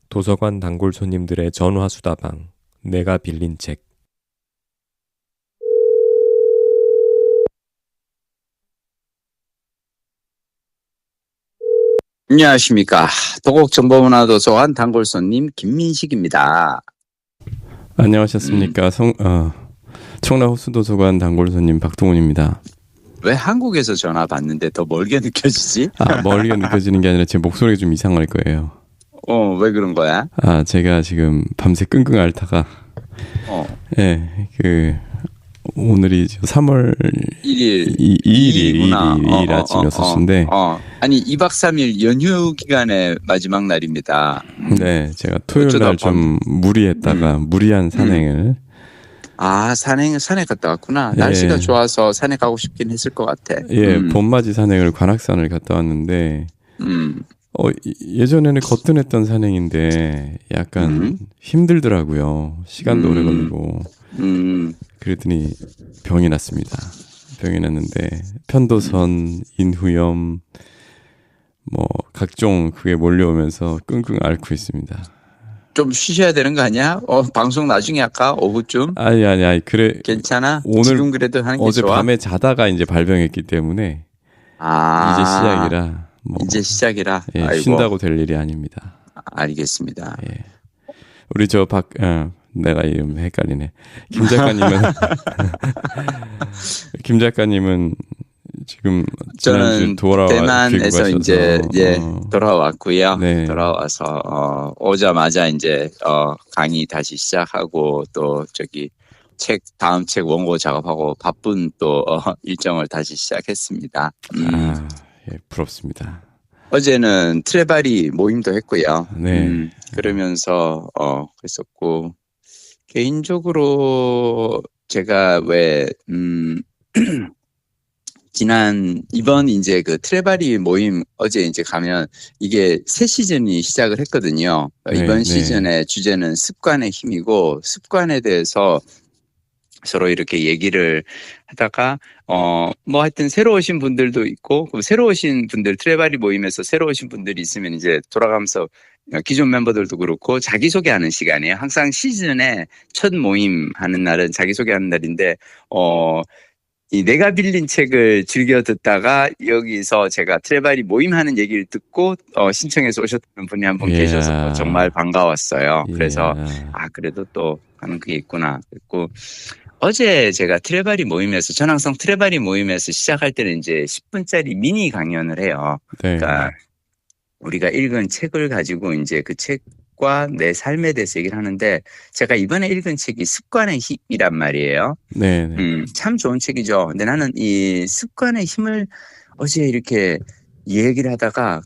도서관 단골 손님들의 전화수다방. 내가 빌린 책. 안녕하십니까. 도곡정보문화도서관 단골 손님 김민식입니다. 안녕하셨습니까. 청라호수도서관 단골 손님 박동훈입니다. 왜 한국에서 전화 받는데 더 멀게 느껴지지? 멀게 느껴지는 게 아니라 제 목소리가 좀 이상할 거예요. 왜 그런 거야? 제가 지금 밤새 끙끙 앓다가 오늘이 3월 2일 아침 6시인데 아니 2박 3일 연휴 기간의 마지막 날입니다. 네, 제가 토요일날 좀 무리했다가 무리한 산행을 산에 갔다 왔구나. 날씨가 좋아서 산에 가고 싶긴 했을 것 같아. 봄맞이 산행을 관악산을 갔다 왔는데 예전에는 거뜬했던 산행인데 약간 힘들더라고요. 시간도 오래 걸리고. 그랬더니 병이 났습니다. 병이 났는데 편도선, 인후염, 각종 그게 몰려오면서 끙끙 앓고 있습니다. 좀 쉬셔야 되는 거 아니야? 방송 나중에 할까? 오후쯤? 아니, 그래. 괜찮아? 오늘 지금 그래도 하는 게 어제 좋아? 밤에 자다가 이제 발병했기 때문에 이제 시작이라. 이제 시작이라. 쉰다고 될 일이 아닙니다. 알겠습니다. 우리 내가 이름 헷갈리네. 김 작가님은 지금 저는 대만에서 이제 돌아왔고요. 네. 돌아와서 오자마자 이제 강의 다시 시작하고 또 다음 책 원고 작업하고 바쁜 또 일정을 다시 시작했습니다. 부럽습니다. 어제는 트레바리 모임도 했고요. 네. 그러면서 그랬었고 개인적으로 제가 이번 이제 그 트레바리 모임 어제 이제 가면 이게 새 시즌이 시작을 했거든요. 이번 시즌의 주제는 습관의 힘이고 습관에 대해서 서로 이렇게 얘기를 하다가 하여튼 새로 오신 분들도 있고 새로 오신 분들 트레바리 모임에서 새로 오신 분들이 있으면 이제 돌아가면서 기존 멤버들도 그렇고 자기소개하는 시간이에요. 항상 시즌의 첫 모임 하는 날은 자기소개하는 날인데 이 내가 빌린 책을 즐겨 듣다가 여기서 제가 트레바리 모임하는 얘기를 듣고 신청해서 오셨던 분이 한 분 계셔서 정말 반가웠어요. 그래서 그래도 또 하는 그게 있구나. 그리고 어제 제가 저는 항상 트레바리 모임에서 시작할 때는 이제 10분짜리 미니 강연을 해요. 그러니까 우리가 읽은 책을 가지고 이제 그 책과 내 삶에 대해서 얘기를 하는데 제가 이번에 읽은 책이 습관의 힘이란 말이에요. 참 좋은 책이죠. 근데 나는 이 습관의 힘을 어제 이렇게 얘기를 하다가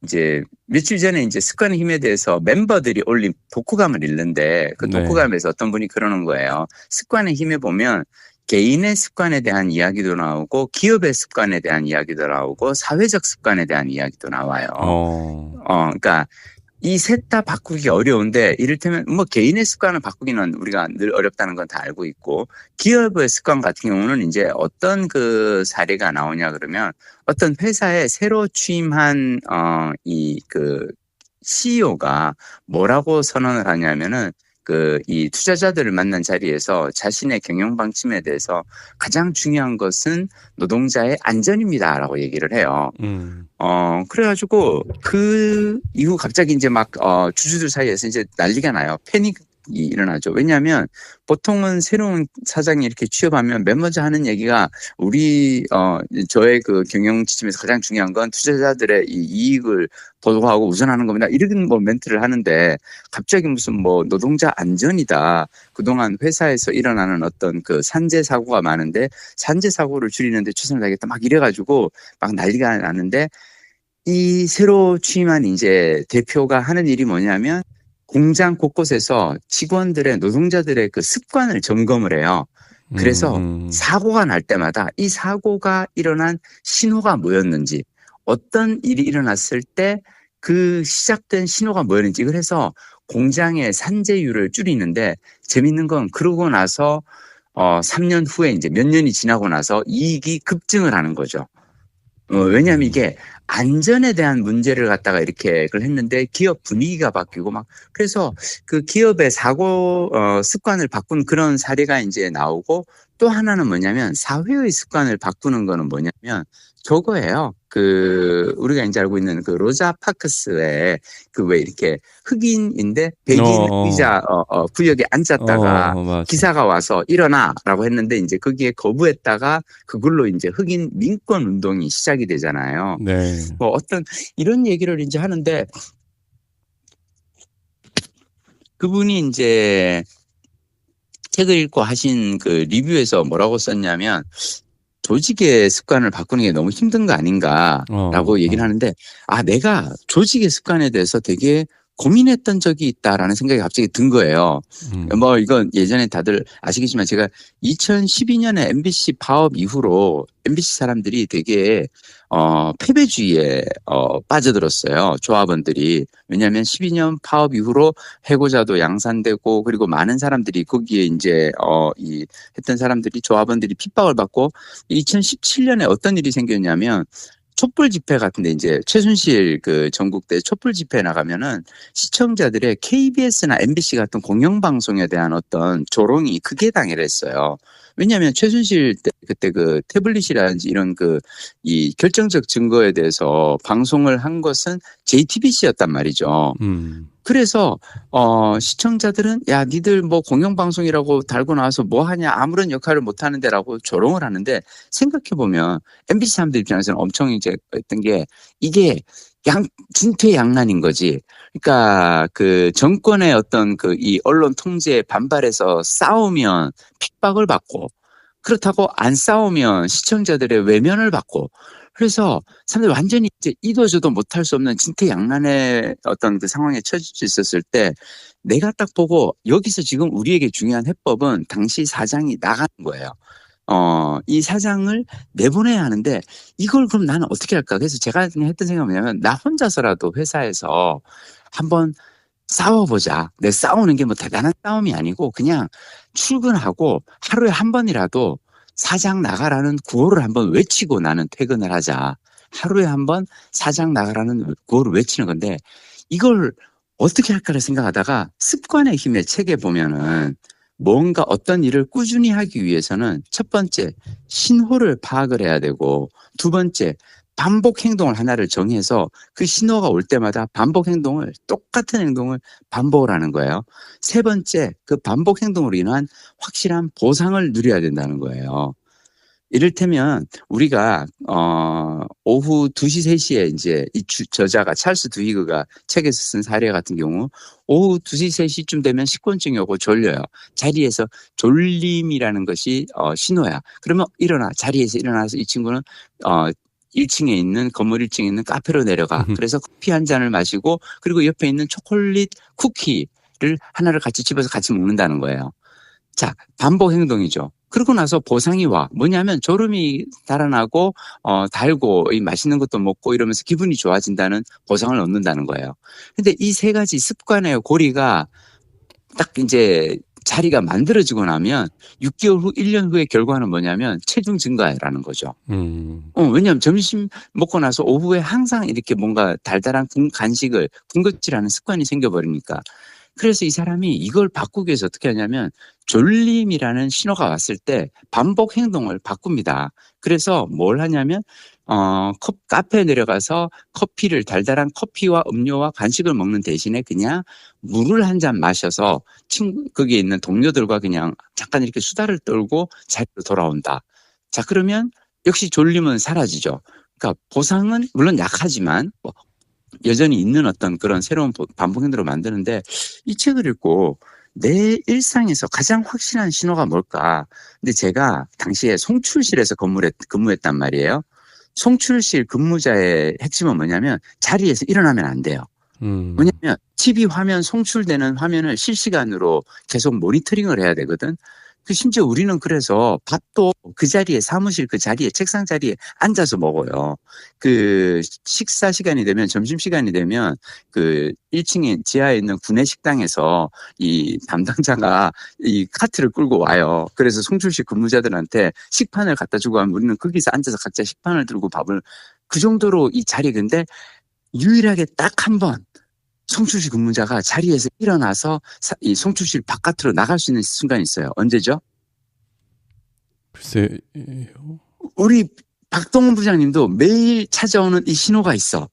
이제 며칠 전에 이제 습관의 힘에 대해서 멤버들이 올린 독후감을 읽는데 그 독후감에서 어떤 분이 그러는 거예요. 습관의 힘에 보면 개인의 습관에 대한 이야기도 나오고 기업의 습관에 대한 이야기도 나오고 사회적 습관에 대한 이야기도 나와요. 그러니까 이 셋 다 바꾸기 어려운데 이를테면 개인의 습관을 바꾸기는 우리가 늘 어렵다는 건 다 알고 있고 기업의 습관 같은 경우는 이제 어떤 그 사례가 나오냐 그러면 어떤 회사에 새로 취임한 CEO가 뭐라고 선언을 하냐면은 이 투자자들을 만난 자리에서 자신의 경영 방침에 대해서 가장 중요한 것은 노동자의 안전입니다라고 얘기를 해요. 그래가지고 그 이후 갑자기 이제 주주들 사이에서 이제 난리가 나요. 패닉이 일어나죠. 왜냐하면 보통은 새로운 사장이 이렇게 취업하면 맨 먼저 하는 얘기가 저의 그 경영 지침에서 가장 중요한 건 투자자들의 이 이익을 보호하고 우선하는 겁니다. 이런 멘트를 하는데 갑자기 무슨 노동자 안전이다. 그동안 회사에서 일어나는 어떤 그 산재 사고가 많은데 산재 사고를 줄이는데 최선을 다하겠다 막 이래가지고 막 난리가 났는데 이 새로 취임한 이제 대표가 하는 일이 뭐냐면 공장 곳곳에서 노동자들의 그 습관을 점검을 해요. 그래서 사고가 날 때마다 이 사고가 일어난 신호가 뭐였는지 어떤 일이 일어났을 때 그 시작된 신호가 뭐였는지 그래서 공장의 산재율을 줄이는데 재밌는 건 그러고 나서 3년 후에 이제 몇 년이 지나고 나서 이익이 급증을 하는 거죠. 왜냐하면 이게 안전에 대한 문제를 갖다가 이렇게 그걸 했는데 기업 분위기가 바뀌고 막 그래서 그 기업의 사고 습관을 바꾼 그런 사례가 이제 나오고 또 하나는 뭐냐면 사회의 습관을 바꾸는 거는 뭐냐면 저거예요. 그 우리가 이제 알고 있는 그 로자 파크스의 그 왜 이렇게 흑인인데 백인 의자 구역에 앉았다가 맞아. 기사가 와서 일어나라고 했는데 이제 거기에 거부했다가 그걸로 이제 흑인 민권 운동이 시작이 되잖아요. 네. 뭐 어떤 이런 얘기를 이제 하는데 그분이 이제 책을 읽고 하신 그 리뷰에서 뭐라고 썼냐면 조직의 습관을 바꾸는 게 너무 힘든 거 아닌가라고 얘기를 하는데 내가 조직의 습관에 대해서 되게 고민했던 적이 있다라는 생각이 갑자기 든 거예요. 뭐 이건 예전에 다들 아시겠지만 제가 2012년에 MBC 파업 이후로 MBC 사람들이 되게 패배주의에 빠져들었어요. 조합원들이. 왜냐하면 12년 파업 이후로 해고자도 양산되고 그리고 많은 사람들이 거기에 이제 했던 사람들이 조합원들이 핍박을 받고 2017년에 어떤 일이 생겼냐면 촛불 집회 같은데 이제 최순실 그 전국대 촛불 집회 나가면은 시청자들의 KBS나 MBC 같은 공영방송에 대한 어떤 조롱이 크게 당했어요. 왜냐하면 최순실 때 그때 그 태블릿이라든지 이런 그 이 결정적 증거에 대해서 방송을 한 것은 JTBC였단 말이죠. 그래서 시청자들은 야 니들 뭐 공영방송이라고 달고 나와서 뭐 하냐 아무런 역할을 못 하는데라고 조롱을 하는데 생각해보면 MBC 사람들 입장에서는 엄청 이제 했던 게 이게 진퇴양난인 거지. 그러니까 그 정권의 어떤 그 이 언론 통제에 반발해서 싸우면 핍박을 받고 그렇다고 안 싸우면 시청자들의 외면을 받고 그래서 사람들이 완전히 이제 이도저도 못할 수 없는 진퇴양난의 어떤 그 상황에 처해져 있었을 때 내가 딱 보고 여기서 지금 우리에게 중요한 해법은 당시 사장이 나가는 거예요. 이 사장을 내보내야 하는데 이걸 그럼 나는 어떻게 할까? 그래서 제가 그냥 했던 생각은 뭐냐면 나 혼자서라도 회사에서 한번 싸워보자. 내 싸우는 게 뭐 대단한 싸움이 아니고 그냥 출근하고 하루에 한 번이라도 사장 나가라는 구호를 한번 외치고 나는 퇴근을 하자. 하루에 한 번 사장 나가라는 구호를 외치는 건데 이걸 어떻게 할까를 생각하다가 습관의 힘의 책에 보면은 뭔가 어떤 일을 꾸준히 하기 위해서는 첫 번째 신호를 파악을 해야 되고 두 번째 반복 행동을 하나를 정해서 그 신호가 올 때마다 반복 행동을 똑같은 행동을 반복을 하는 거예요. 세 번째 그 반복 행동으로 인한 확실한 보상을 누려야 된다는 거예요. 이를테면 우리가 오후 2시 3시에 이제 이 저자가 찰스 두히그가 책에서 쓴 사례 같은 경우 오후 2시 3시쯤 되면 식곤증이 오고 졸려요. 자리에서 졸림이라는 것이 신호야. 그러면 일어나 자리에서 일어나서 이 친구는 1층에 있는 건물 1층에 있는 카페로 내려가. 그래서 커피 한 잔을 마시고 그리고 옆에 있는 초콜릿 쿠키를 하나를 같이 집어서 같이 먹는다는 거예요. 자, 반복 행동이죠. 그러고 나서 보상이 와. 뭐냐면 졸음이 달아나고 달고 이 맛있는 것도 먹고 이러면서 기분이 좋아진다는 보상을 얻는다는 거예요. 근데 이 세 가지 습관의 고리가 딱 이제 자리가 만들어지고 나면 6개월 후, 1년 후의 결과는 뭐냐면 체중 증가라는 거죠. 왜냐하면 점심 먹고 나서 오후에 항상 이렇게 뭔가 달달한 간식을 군것질하는 습관이 생겨버리니까. 그래서 이 사람이 이걸 바꾸기 위해서 어떻게 하냐면 졸림이라는 신호가 왔을 때 반복 행동을 바꿉니다. 그래서 뭘 하냐면 카페에 내려가서 달달한 커피와 음료와 간식을 먹는 대신에 그냥 물을 한 잔 마셔서 거기에 있는 동료들과 그냥 잠깐 이렇게 수다를 떨고 자리로 돌아온다. 자, 그러면 역시 졸림은 사라지죠. 그러니까 보상은 물론 약하지만 여전히 있는 어떤 그런 새로운 반복 행동을 만드는데 이 책을 읽고 내 일상에서 가장 확실한 신호가 뭘까? 근데 제가 당시에 송출실에서 근무했단 말이에요. 송출실 근무자의 핵심은 뭐냐면 자리에서 일어나면 안 돼요. 뭐냐면 TV 화면 송출되는 화면을 실시간으로 계속 모니터링을 해야 되거든. 심지어 우리는 그래서 밥도 그 자리에 사무실 그 자리에 책상 자리에 앉아서 먹어요. 그 식사 시간이 되면 점심 시간이 되면 그 1층에 지하에 있는 구내식당에서 이 담당자가 이 카트를 끌고 와요. 그래서 송출식 근무자들한테 식판을 갖다 주고 하면 우리는 거기서 앉아서 각자 식판을 들고 밥을 그 정도로 이 자리 근데 유일하게 딱 한 번 송출실 근무자가 자리에서 일어나서 이 송출실 바깥으로 나갈 수 있는 순간이 있어요. 언제죠? 글쎄요. 우리 박동원 부장님도 매일 찾아오는 이 신호가 있어.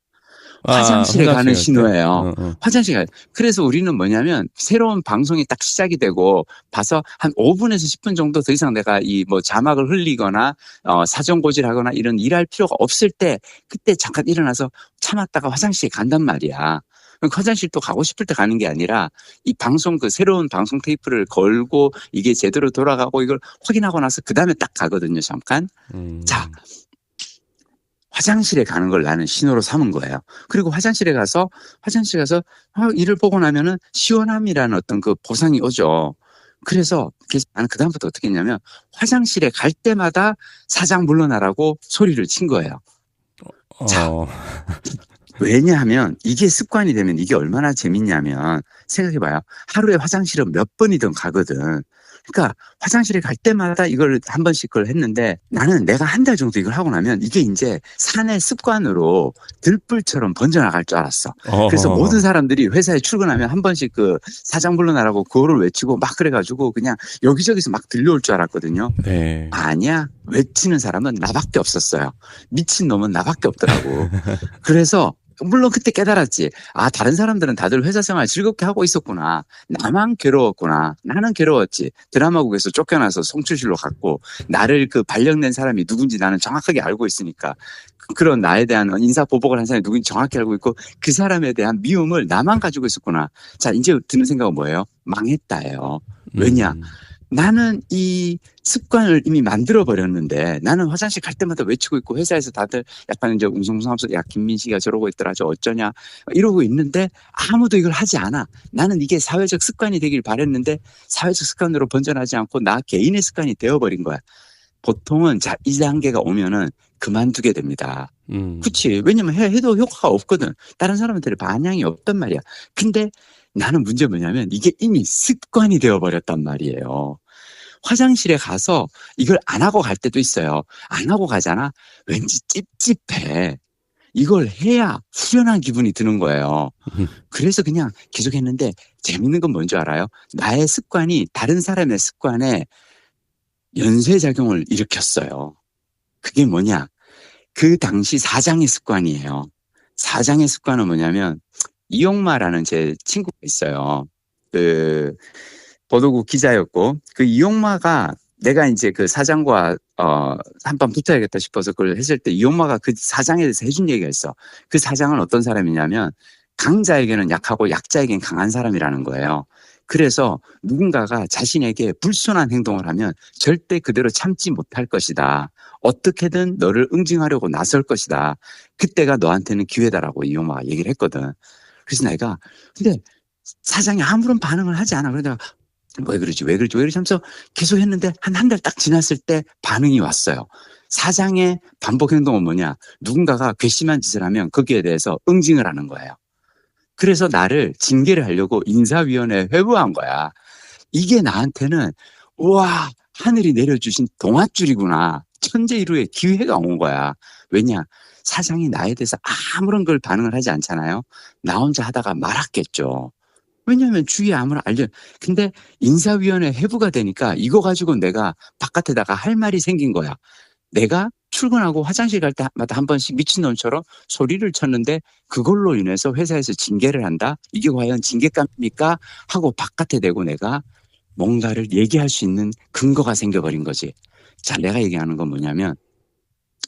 화장실에 가는 신호예요. 화장실에. 그래서 우리는 뭐냐면 새로운 방송이 딱 시작이 되고 봐서 한 5분에서 10분 정도 더 이상 내가 이 뭐 자막을 흘리거나 사정고질하거나 이런 일할 필요가 없을 때 그때 잠깐 일어나서 참았다가 화장실에 간단 말이야. 화장실 또 가고 싶을 때 가는 게 아니라 이 방송 그 새로운 방송 테이프를 걸고 이게 제대로 돌아가고 이걸 확인하고 나서 그 다음에 딱 가거든요. 잠깐. 자. 화장실에 가는 걸 나는 신호로 삼은 거예요. 그리고 화장실 가서 일을 보고 나면은 시원함이라는 어떤 그 보상이 오죠. 그래서 나는 그다음부터 어떻게 했냐면 화장실에 갈 때마다 사장 물러나라고 소리를 친 거예요. 자, 왜냐하면 이게 습관이 되면 이게 얼마나 재밌냐면 생각해봐요. 하루에 화장실은 몇 번이든 가거든. 그러니까 화장실에 갈 때마다 이걸 한 번씩 그걸 했는데 나는 내가 한 달 정도 이걸 하고 나면 이게 이제 사내 습관으로 들불처럼 번져나갈 줄 알았어. 그래서 모든 사람들이 회사에 출근하면 한 번씩 그 사장 불러나라고 그거를 외치고 막 그래가지고 그냥 여기저기서 막 들려올 줄 알았거든요. 네. 아니야. 외치는 사람은 나밖에 없었어요. 미친 놈은 나밖에 없더라고. 그래서 물론 그때 깨달았지. 아, 다른 사람들은 다들 회사 생활 즐겁게 하고 있었구나. 나만 괴로웠구나. 나는 괴로웠지. 드라마국에서 쫓겨나서 송출실로 갔고 나를 그 발령낸 사람이 누군지 나는 정확하게 알고 있으니까 그런 나에 대한 인사보복을 한 사람이 누군지 정확히 알고 있고 그 사람에 대한 미움을 나만 가지고 있었구나. 자, 이제 드는 생각은 뭐예요? 망했다예요. 왜냐? 나는 이 습관을 이미 만들어버렸는데 나는 화장실 갈 때마다 외치고 있고 회사에서 다들 약간 이제 웅성웅성하면서 야 김민식이가 저러고 있더라 저 어쩌냐 이러고 있는데 아무도 이걸 하지 않아. 나는 이게 사회적 습관이 되길 바랬는데 사회적 습관으로 번져나지 않고 나 개인의 습관이 되어버린 거야. 보통은 자, 이 단계가 오면은 그만두게 됩니다. 그치. 왜냐면 해도 효과가 없거든. 다른 사람한테 반향이 없단 말이야. 근데 나는 문제 뭐냐면 이게 이미 습관이 되어버렸단 말이에요. 화장실에 가서 이걸 안 하고 갈 때도 있어요. 안 하고 가잖아. 왠지 찝찝해. 이걸 해야 후련한 기분이 드는 거예요. 그래서 그냥 계속 했는데 재밌는 건 뭔지 알아요? 나의 습관이 다른 사람의 습관에 연쇄작용을 일으켰어요. 그게 뭐냐? 그 당시 사장의 습관이에요. 사장의 습관은 뭐냐면 이용마라는 제 친구가 있어요. 그 보도국 기자였고 그 이용마가 내가 이제 그 사장과 한번 붙어야겠다 싶어서 그걸 했을 때 이용마가 그 사장에 대해서 해준 얘기가 있어. 그 사장은 어떤 사람이냐면 강자에게는 약하고 약자에게는 강한 사람이라는 거예요. 그래서 누군가가 자신에게 불순한 행동을 하면 절대 그대로 참지 못할 것이다. 어떻게든 너를 응징하려고 나설 것이다. 그때가 너한테는 기회다라고 이용마가 얘기를 했거든. 그래서 내가 근데 사장이 아무런 반응을 하지 않아. 그러다가 왜 그러지 하면서 계속 했는데 한 달 딱 지났을 때 반응이 왔어요. 사장의 반복 행동은 뭐냐? 누군가가 괘씸한 짓을 하면 거기에 대해서 응징을 하는 거예요. 그래서 나를 징계를 하려고 인사위원회에 회부한 거야. 이게 나한테는 우와 하늘이 내려주신 동아줄이구나. 천재일우의 기회가 온 거야. 왜냐? 사장이 나에 대해서 아무런 걸 반응을 하지 않잖아요. 나 혼자 하다가 말았겠죠. 왜냐하면 주위에 아무나 알려. 근데 인사위원회 회부가 되니까 이거 가지고 내가 바깥에다가 할 말이 생긴 거야. 내가 출근하고 화장실 갈 때마다 한 번씩 미친놈처럼 소리를 쳤는데 그걸로 인해서 회사에서 징계를 한다? 이게 과연 징계감입니까? 하고 바깥에 대고 내가 뭔가를 얘기할 수 있는 근거가 생겨버린 거지. 자, 내가 얘기하는 건 뭐냐면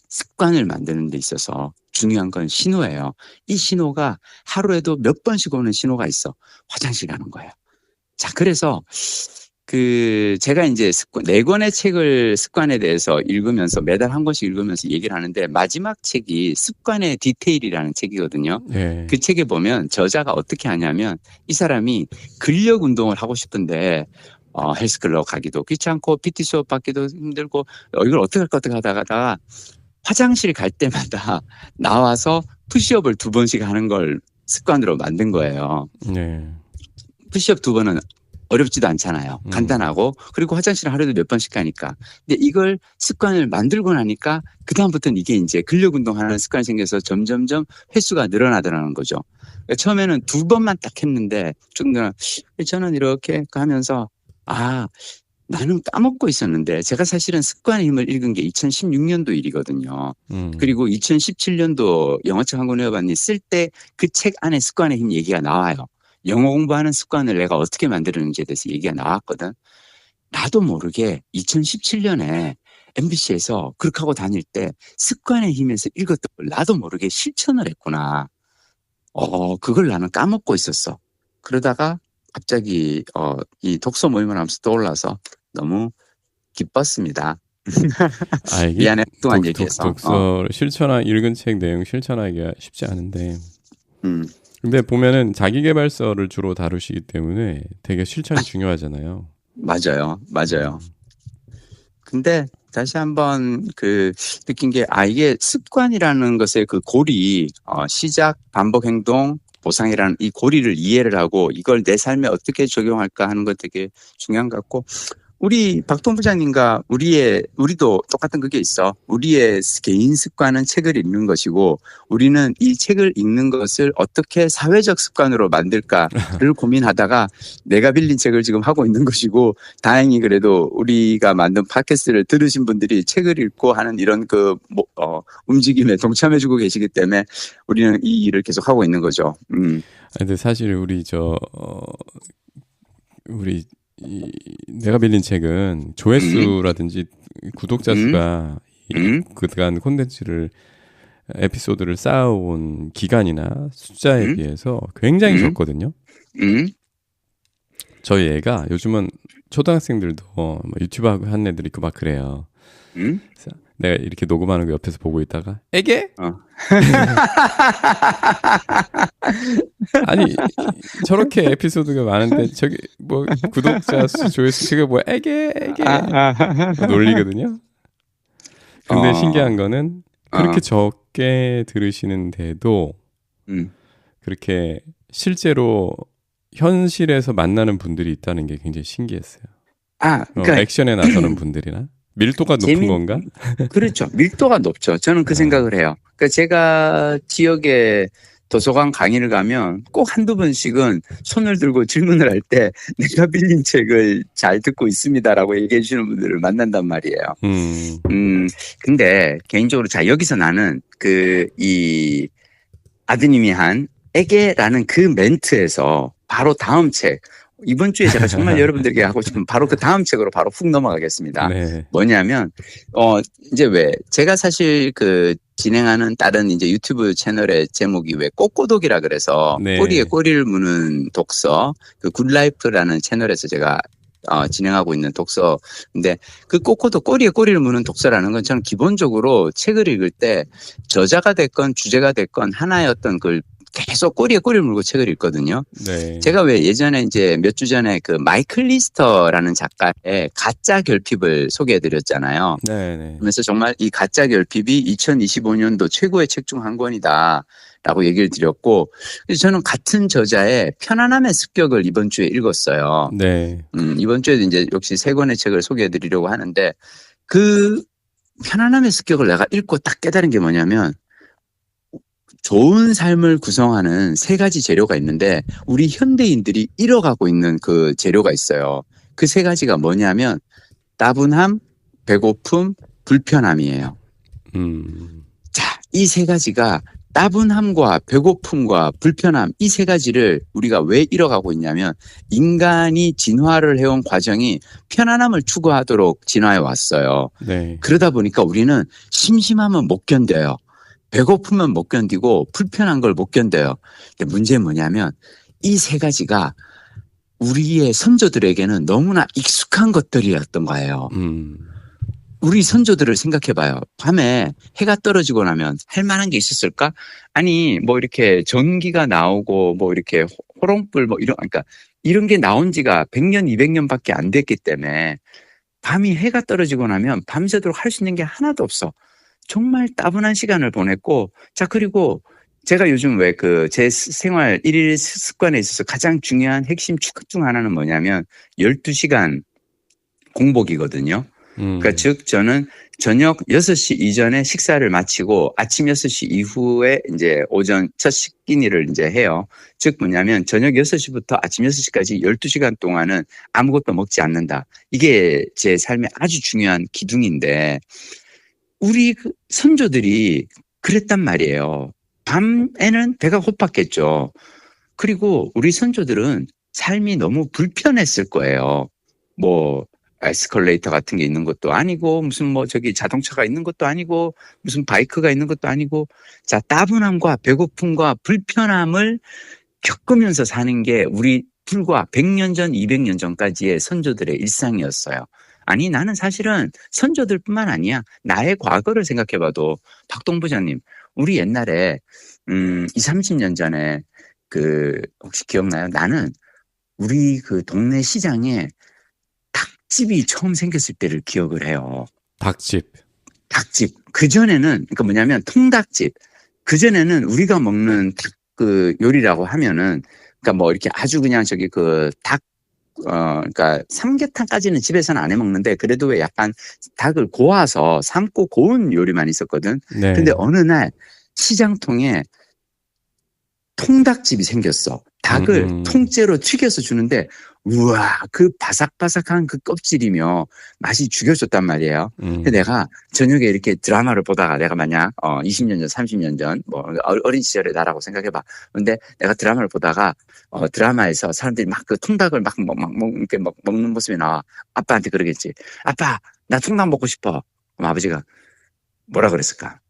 습관을 만드는 데 있어서 중요한 건 신호예요. 이 신호가 하루에도 몇 번씩 오는 신호가 있어. 화장실 가는 거예요. 자, 그래서 제가 이제 네 권의 책을 습관에 대해서 읽으면서 매달 한 권씩 읽으면서 얘기를 하는데 마지막 책이 습관의 디테일이라는 책이거든요. 네. 그 책에 보면 저자가 어떻게 하냐면 이 사람이 근력 운동을 하고 싶은데 헬스클럽 가기도 귀찮고 PT 수업 받기도 힘들고 이걸 어떻게 할까 어떻게 하다가 화장실 갈 때마다 나와서 푸시업을 2번씩 하는 걸 습관으로 만든 거예요. 네. 푸시업 2번은 어렵지도 않잖아요. 간단하고 그리고 화장실 하루에도 몇 번씩 가니까. 근데 이걸 습관을 만들고 나니까 그다음부터는 이게 이제 근력 운동하는 습관이 생겨서 점점점 횟수가 늘어나더라는 거죠. 그러니까 처음에는 2번만 딱 했는데 저는 이렇게 가면서 나는 까먹고 있었는데 제가 사실은 습관의 힘을 읽은 게 2016년도 일이거든요. 그리고 2017년도 영어책 한 권 외워봤니 쓸 때 그 책 안에 습관의 힘 얘기가 나와요. 영어 공부하는 습관을 내가 어떻게 만드는지에 대해서 얘기가 나왔거든. 나도 모르게 2017년에 MBC에서 그렇게 하고 다닐 때 습관의 힘에서 읽었던 걸 나도 모르게 실천을 했구나. 그걸 나는 까먹고 있었어. 그러다가 갑자기 이 독서 모임을 하면서 떠올라서 너무 기뻤습니다. 미안해 동안 얘기해서. 독서를 읽은 책 내용 실천하기가 쉽지 않은데. 근데 보면은 자기계발서를 주로 다루시기 때문에 되게 실천이 중요하잖아요. 맞아요. 근데 다시 한번 느낀 게 이게 습관이라는 것의 그 고리, 시작, 반복 행동, 보상이라는 이 고리를 이해를 하고 이걸 내 삶에 어떻게 적용할까 하는 것 되게 중요한 것 같고 우리 박동 부장님과 우리도 똑같은 그게 있어. 우리의 개인 습관은 책을 읽는 것이고 우리는 이 책을 읽는 것을 어떻게 사회적 습관으로 만들까를 고민하다가 내가 빌린 책을 지금 하고 있는 것이고 다행히 그래도 우리가 만든 팟캐스트를 들으신 분들이 책을 읽고 하는 이런 움직임에 동참해주고 계시기 때문에 우리는 이 일을 계속 하고 있는 거죠. 근데 사실 내가 빌린 책은 조회수라든지 구독자 수가 그간 콘텐츠를 에피소드를 쌓아온 기간이나 숫자에 비해서 굉장히 적거든요. 저희 애가 요즘은 초등학생들도 유튜브 하는 애들이 있고 막 그래요. 내가 이렇게 녹음하는 거 옆에서 보고 있다가 애게? 아니 저렇게 에피소드가 많은데 저기 구독자 수 조회수 그게 애게 놀리거든요. 근데 신기한 거는 그렇게 적게 들으시는데도 그렇게 실제로 현실에서 만나는 분들이 있다는 게 굉장히 신기했어요. 그러니까 액션에 나서는 분들이나 밀도가 높은 건가? 그렇죠. 밀도가 높죠. 저는 그 생각을 해요. 그러니까 제가 지역에 도서관 강의를 가면 꼭 한두 번씩은 손을 들고 질문을 할 때 내가 빌린 책을 잘 듣고 있습니다라고 얘기해 주시는 분들을 만난단 말이에요. 근데 개인적으로 여기서 나는 이 아드님이 한 에게라는 그 멘트에서 바로 다음 책 이번 주에 제가 정말 여러분들에게 하고 싶은 바로 그 다음 책으로 바로 훅 넘어가겠습니다. 네. 뭐냐면 이제 제가 사실 진행하는 다른 이제 유튜브 채널의 제목이 꼬꼬독이라 그래서 네. 꼬리에 꼬리를 무는 독서 굿라이프라는 채널에서 제가 진행하고 있는 독서. 근데 그 꼬꼬독 꼬리에 꼬리를 무는 독서라는 건 저는 기본적으로 책을 읽을 때 저자가 됐건 주제가 됐건 하나의 어떤 계속 꼬리에 꼬리를 물고 책을 읽거든요. 네. 제가 왜 예전에 이제 몇 주 전에 마이클 리스터라는 작가의 가짜 결핍을 소개해드렸잖아요. 네. 그래서 정말 이 가짜 결핍이 2025년도 최고의 책 중 한 권이다라고 얘기를 드렸고, 저는 같은 저자의 편안함의 습격을 이번 주에 읽었어요. 네. 이번 주에도 이제 역시 3권의 책을 소개해드리려고 하는데 그 편안함의 습격을 내가 읽고 딱 깨달은 게 뭐냐면. 좋은 삶을 구성하는 3가지 재료가 있는데 우리 현대인들이 잃어가고 있는 그 재료가 있어요. 그 3가지가 뭐냐면 따분함, 배고픔, 불편함이에요. 자, 이 3가지가 따분함과 배고픔과 불편함 이 3가지를 우리가 왜 잃어가고 있냐면 인간이 진화를 해온 과정이 편안함을 추구하도록 진화해 왔어요. 네. 그러다 보니까 우리는 심심하면 못 견뎌요. 배고프면 못 견디고 불편한 걸 못 견뎌요. 근데 문제는 뭐냐면 이 3가지가 우리의 선조들에게는 너무나 익숙한 것들이었던 거예요. 우리 선조들을 생각해봐요. 밤에 해가 떨어지고 나면 할 만한 게 있었을까? 아니, 뭐 이렇게 전기가 나오고 뭐 이렇게 호롱불 뭐 그러니까 이런 게 나온 지가 100년, 200년밖에 안 됐기 때문에 밤이 해가 떨어지고 나면 밤새도록 할 수 있는 게 하나도 없어. 정말 따분한 시간을 보냈고, 자, 그리고 제가 요즘 왜 제 생활 일일 습관에 있어서 가장 중요한 핵심 축 중 하나는 뭐냐면 12시간 공복이거든요. 그러니까 즉 저는 저녁 6시 이전에 식사를 마치고 아침 6시 이후에 이제 오전 첫 식기니를 이제 해요. 즉 뭐냐면 저녁 6시부터 아침 6시까지 12시간 동안은 아무것도 먹지 않는다. 이게 제 삶의 아주 중요한 기둥인데 우리 선조들이 그랬단 말이에요. 밤에는 배가 고팠겠죠. 그리고 우리 선조들은 삶이 너무 불편했을 거예요. 뭐 에스컬레이터 같은 게 있는 것도 아니고 무슨 뭐 저기 자동차가 있는 것도 아니고 무슨 바이크가 있는 것도 아니고 자 따분함과 배고픔과 불편함을 겪으면서 사는 게 우리 불과 100년 전, 200년 전까지의 선조들의 일상이었어요. 아니 나는 사실은 선조들뿐만 아니야. 나의 과거를 생각해봐도 박동부장님 우리 옛날에 20, 30년 전에 혹시 기억나요? 나는 우리 동네 시장에 닭집이 처음 생겼을 때를 기억을 해요. 닭집. 그전에는, 그러니까 뭐냐면 통닭집. 그전에는 우리가 먹는 닭 요리라고 하면은, 그러니까 뭐 이렇게 아주 그냥 그러니까 삼계탕까지는 집에서는 안 해 먹는데 그래도 왜 약간 닭을 고아서 삶고 고운 요리만 있었거든. 네. 근데 어느 날 시장통에 통닭집이 생겼어. 닭을 통째로 튀겨서 주는데 우와 그 바삭바삭한 그 껍질이며 맛이 죽여줬단 말이에요. 근데 내가 저녁에 이렇게 드라마를 보다가 내가 만약 20년 전 30년 전 뭐 어린 시절의 나라고 생각해봐. 근데 내가 드라마를 보다가 드라마에서 사람들이 막 그 통닭을 이렇게 먹는 모습이 나와. 아빠한테 그러겠지. 아빠 나 통닭 먹고 싶어. 그럼 아버지가 뭐라 그랬을까?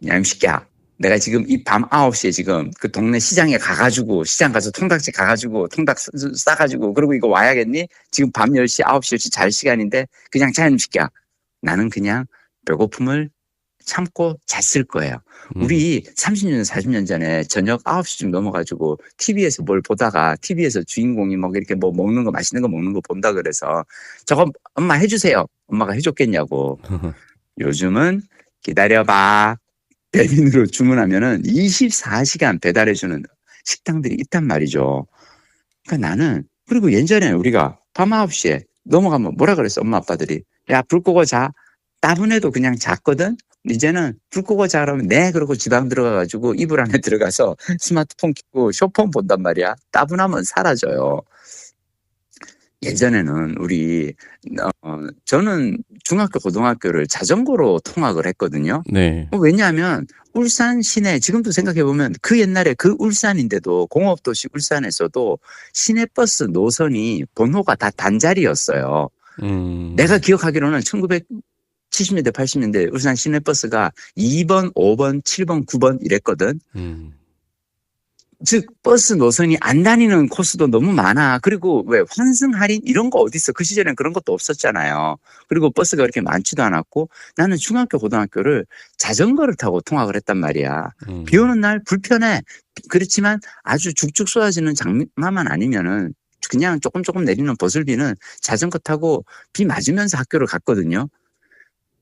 야 임식이야. 내가 지금 이 밤 9시에 지금 그 동네 시장에 가가지고 시장 가서 통닭집 가가지고 통닭 싸가지고 그러고 이거 와야겠니? 지금 밤 10시 9시 10시 잘 시간인데 그냥 자 임식이야. 나는 그냥 배고픔을 참고 잤을 거예요. 우리 30년 40년 전에 저녁 9시쯤 넘어가지고 TV에서 뭘 보다가 TV에서 주인공이 뭐 이렇게 뭐 먹는 거 맛있는 거 먹는 거 본다 그래서 저거 엄마 해주세요. 엄마가 해줬겠냐고. 요즘은 기다려봐. 배민으로 주문하면은 24시간 배달해주는 식당들이 있단 말이죠. 그러니까 나는, 그리고 예전에 우리가 밤 9시에 넘어가면 뭐라 그랬어, 엄마 아빠들이. 야, 불 끄고 자. 따분해도 그냥 잤거든? 이제는 불 끄고 자 그러면 네, 그러고 지방 들어가가지고 이불 안에 들어가서 스마트폰 켜고 쇼폰 본단 말이야. 따분하면 사라져요. 예전에는 저는 중학교, 고등학교를 자전거로 통학을 했거든요. 네. 왜냐하면 울산 시내, 지금도 생각해보면 그 옛날에 그 울산인데도 공업도시 울산에서도 시내버스 노선이 번호가 다 단자리였어요. 내가 기억하기로는 1970년대, 80년대 울산 시내버스가 2번, 5번, 7번, 9번 이랬거든. 즉 버스 노선이 안 다니는 코스도 너무 많아. 그리고 왜 환승 할인 이런 거 어디 있어? 그 시절엔 그런 것도 없었잖아요. 그리고 버스가 그렇게 많지도 않았고 나는 중학교 고등학교를 자전거를 타고 통학을 했단 말이야. 비 오는 날 불편해. 그렇지만 아주 죽죽 쏟아지는 장마만 아니면은 그냥 조금 내리는 버슬비는 자전거 타고 비 맞으면서 학교를 갔거든요.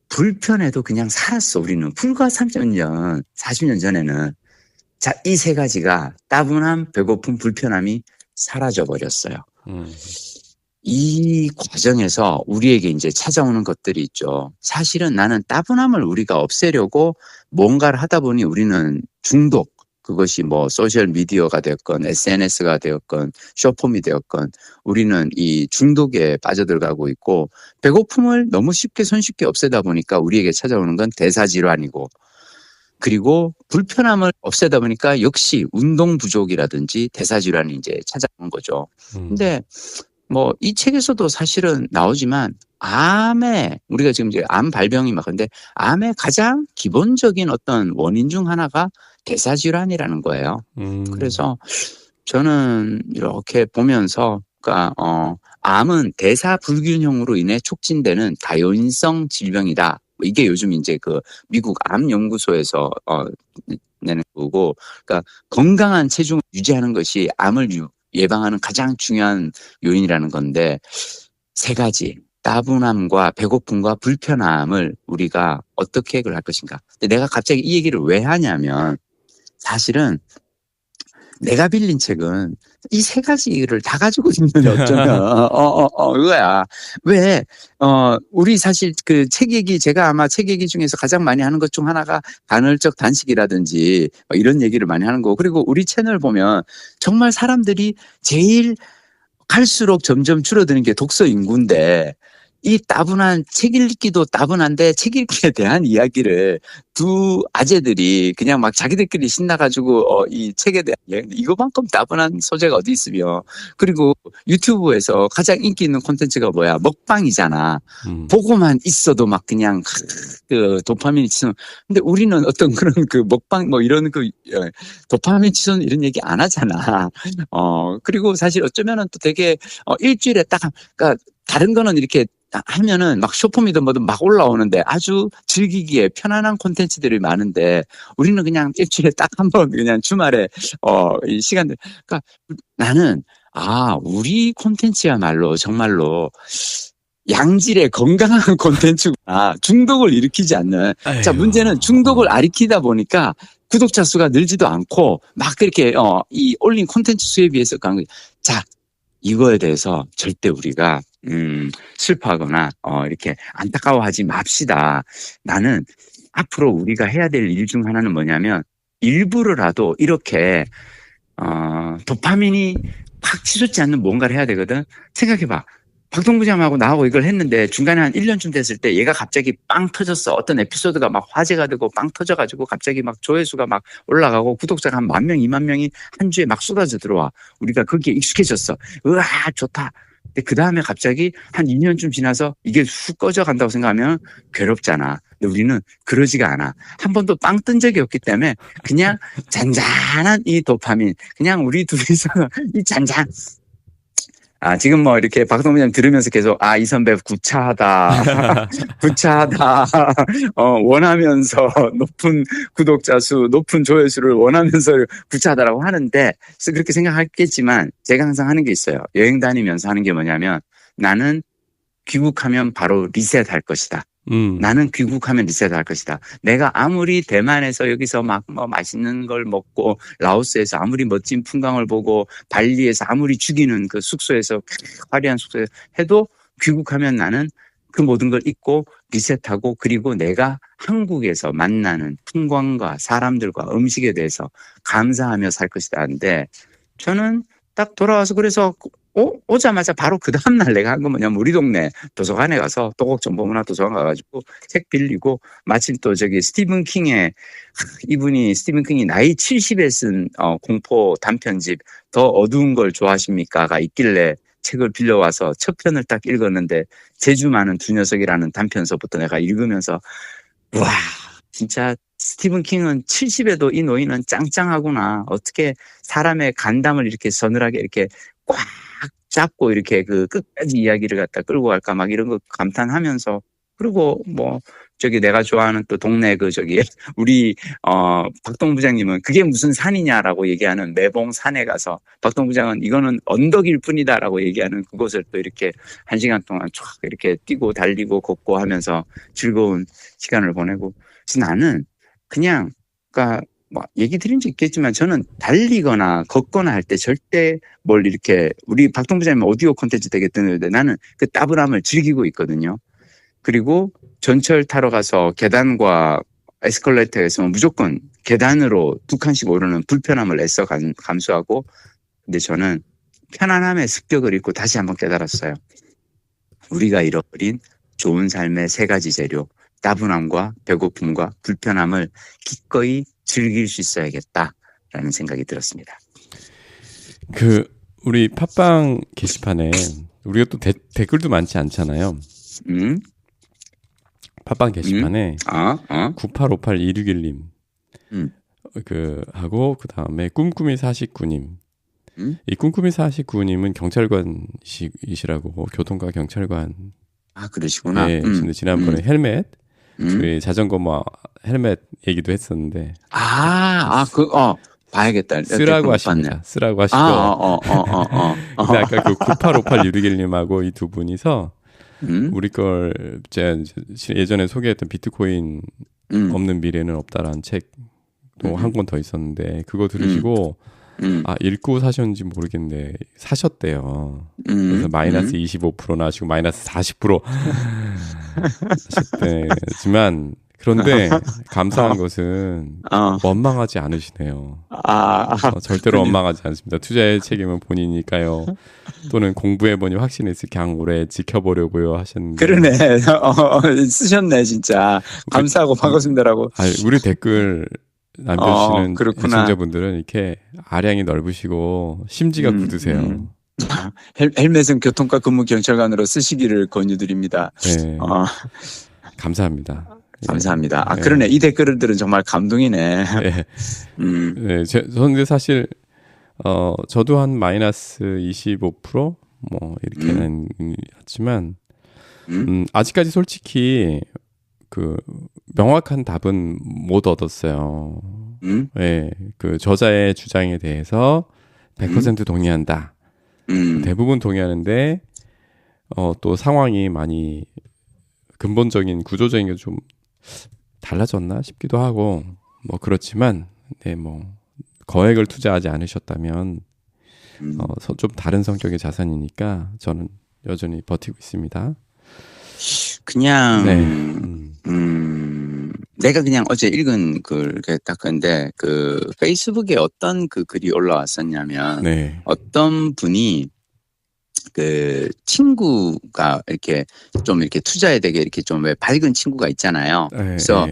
불편해도 그냥 살았어. 우리는 불과 30년 40년 전에는. 자, 이 세 가지가 따분함, 배고픔, 불편함이 사라져 버렸어요. 이 과정에서 우리에게 이제 찾아오는 것들이 있죠. 사실은 나는 따분함을 우리가 없애려고 뭔가를 하다 보니 우리는 중독, 그것이 뭐 소셜 미디어가 되었건 SNS가 되었건 쇼폼이 되었건 우리는 이 중독에 빠져들어가고 있고 배고픔을 너무 쉽게 손쉽게 없애다 보니까 우리에게 찾아오는 건 대사질환이고 그리고 불편함을 없애다 보니까 역시 운동 부족이라든지 대사질환이 이제 찾아온 거죠. 근데 뭐 이 책에서도 사실은 나오지만 우리가 지금 이제 암 발병이 막 근데 암의 가장 기본적인 어떤 원인 중 하나가 대사질환이라는 거예요. 그래서 저는 이렇게 보면서 그러니까 암은 대사 불균형으로 인해 촉진되는 다요인성 질병이다. 이게 요즘 이제 그 미국 암 연구소에서 내는 거고, 그러니까 건강한 체중을 유지하는 것이 암을 예방하는 가장 중요한 요인이라는 건데, 세 가지. 따분함과 배고픔과 불편함을 우리가 어떻게 해결할 것인가. 근데 내가 갑자기 이 얘기를 왜 하냐면, 사실은 내가 빌린 책은 이 세 가지를 다 가지고 있는 어쩌면, 그거야. 왜, 우리 사실 그 책 얘기, 제가 아마 책 얘기 중에서 가장 많이 하는 것 중 하나가 간헐적 단식이라든지 이런 얘기를 많이 하는 거고, 그리고 우리 채널 보면 정말 사람들이 제일 갈수록 점점 줄어드는 게 독서 인구인데, 이 따분한 책 읽기도 따분한데 책 읽기에 대한 이야기를 두 아재들이 그냥 막 자기들끼리 신나가지고 이 책에 대한 이거만큼 따분한 소재가 어디 있으며, 그리고 유튜브에서 가장 인기 있는 콘텐츠가 뭐야? 먹방이잖아. 보고만 있어도 막 그냥 그 도파민 치솟는. 근데 우리는 어떤 그런 그 먹방 뭐 이런 그 도파민 치솟는 이런 얘기 안 하잖아. 그리고 사실 어쩌면은 또 되게 일주일에 딱, 그러니까 다른 거는 이렇게 하면은 막 쇼폼이든 뭐든 막 올라오는데 아주 즐기기에 편안한 콘텐츠들이 많은데, 우리는 그냥 일주일에 딱 한 번 그냥 주말에 이 시간들, 그러니까 나는 우리 콘텐츠야말로 정말로 양질의 건강한 콘텐츠구나. 중독을 일으키지 않는. 자, 문제는 중독을 안 일으키다 보니까 구독자 수가 늘지도 않고 막 그렇게 이 올린 콘텐츠 수에 비해서 자, 이거에 대해서 절대 우리가 슬퍼하거나 이렇게 안타까워하지 맙시다. 나는 앞으로 우리가 해야 될 일 중 하나는 뭐냐면, 일부러라도 이렇게 도파민이 확 치솟지 않는 뭔가를 해야 되거든. 생각해봐. 박동부장하고 나하고 이걸 했는데 중간에 한 1년쯤 됐을 때 얘가 갑자기 빵 터졌어. 어떤 에피소드가 막 화제가 되고 빵 터져가지고 갑자기 막 조회수가 막 올라가고 구독자가 한 10,000명, 20,000명이 한 주에 막 쏟아져 들어와. 우리가 거기에 익숙해졌어. 으아, 좋다. 근데 그 다음에 갑자기 한 2년쯤 지나서 이게 훅 꺼져 간다고 생각하면 괴롭잖아. 근데 우리는 그러지가 않아. 한 번도 빵 뜬 적이 없기 때문에 그냥 잔잔한 이 도파민, 그냥 우리 둘이서 이 잔잔. 지금 뭐 이렇게 박동부장 들으면서 계속 이 선배 구차하다. 구차하다. 원하면서 높은 구독자 수, 높은 조회수를 원하면서 구차하다라고 하는데, 그래서 그렇게 생각하겠지만 제가 항상 하는 게 있어요. 여행 다니면서 하는 게 뭐냐면, 나는 귀국하면 바로 리셋할 것이다. 나는 귀국하면 리셋할 것이다. 내가 아무리 대만에서 여기서 막 뭐 맛있는 걸 먹고, 라오스에서 아무리 멋진 풍광을 보고, 발리에서 아무리 죽이는 그 숙소에서 화려한 숙소에 해도, 귀국하면 나는 그 모든 걸 잊고 리셋하고, 그리고 내가 한국에서 만나는 풍광과 사람들과 음식에 대해서 감사하며 살 것이다 하는데, 저는 딱 돌아와서 그래서 오자마자 바로 그 다음날 내가 한 건 뭐냐면, 우리 동네 도서관에 가서 도곡정보문화 도서관 가가지고 책 빌리고, 마침 또 저기 스티븐 킹이 나이 70에 쓴 공포 단편집 더 어두운 걸 좋아하십니까가 있길래 책을 빌려와서 첫 편을 딱 읽었는데, 재주 많은 두 녀석이라는 단편서부터 내가 읽으면서 와, 진짜 스티븐 킹은 70에도 이 노인은 짱짱하구나. 어떻게 사람의 간담을 이렇게 서늘하게 이렇게 꽉 잡고 이렇게 그 끝까지 이야기를 갖다 끌고 갈까, 막 이런 거 감탄하면서. 그리고 뭐 저기 내가 좋아하는 또 동네 우리 박동 부장님은 그게 무슨 산이냐라고 얘기하는 매봉 산에 가서, 박동 부장은 이거는 언덕일 뿐이다라고 얘기하는 그곳을 또 이렇게 1시간 동안 쫙 이렇게 뛰고 달리고 걷고 하면서 즐거운 시간을 보내고. 그래서 나는 그냥, 그러니까 뭐 얘기 드린 적 있겠지만, 저는 달리거나 걷거나 할 때 절대 뭘 이렇게, 우리 박동 부장님 오디오 콘텐츠 되겠다는데 나는 그 따분함을 즐기고 있거든요. 그리고 전철 타러 가서 계단과 에스컬레이터에 있으면 무조건 계단으로 2칸씩 오르는 불편함을 애써 감수하고, 근데 저는 편안함의 습격을 잊고 다시 한번 깨달았어요. 우리가 잃어버린 좋은 삶의 3가지 재료, 따분함과 배고픔과 불편함을 기꺼이 즐길 수 있어야겠다라는 생각이 들었습니다. 우리 팟빵 게시판에 우리가 또 댓글도 많지 않잖아요. 팟빵 게시판에 9858-261님 하고, 그 다음에 꿈꾸미 49님. 이 꿈꾸미 49님은 경찰관이시라고, 교통과 경찰관. 그러시구나. 네, 근데 지난번에 헬멧 그 자전거 뭐 헬멧 얘기도 했었는데. 봐야겠다. 쓰라고 하십니다. 쓰라고 하시고. 근데 아까 그 9858 유리길님하고 이 두 분이서 우리 걸 제가 예전에 소개했던 비트코인 없는 미래는 없다라는 책도 한 권 더 있었는데 그거 들으시고 읽고 사셨는지 모르겠는데 사셨대요. 그래서 마이너스 25%나 하시고 마이너스 40% 하셨대지만 그런데 감사한 것은 원망하지 않으시네요. 절대로 원망하지 않습니다. 투자의 책임은 본인이니까요. 또는 공부해보니 확신했을 그냥 오래 지켜보려고요 하셨는데. 그러네. 쓰셨네 진짜. 감사하고 반갑습니다라고. 우리 댓글 남겨주시는 시청자분들은 이렇게 아량이 넓으시고 심지가 굳으세요. 헬멧은 교통과 근무 경찰관으로 쓰시기를 권유드립니다. 네. 감사합니다. 감사합니다. 그러네. 이 댓글들은 정말 감동이네. 네. 저는 사실, 저도 한 마이너스 25% 뭐, 이렇게는 했지만, 아직까지 솔직히, 명확한 답은 못 얻었어요. 네, 그 저자의 주장에 대해서 100% 동의한다. 대부분 동의하는데, 또 상황이 많이 근본적인 구조적인 게 좀 달라졌나 싶기도 하고 뭐 그렇지만 거액을 투자하지 않으셨다면 좀 다른 성격의 자산이니까 저는 여전히 버티고 있습니다. 그냥 내가 그냥 어제 읽은 글 딱 근데 그 페이스북에 어떤 그 글이 올라왔었냐면 어떤 분이 그 친구가 이렇게 좀 이렇게 투자에 되게 이렇게 좀 왜 밝은 친구가 있잖아요. 그래서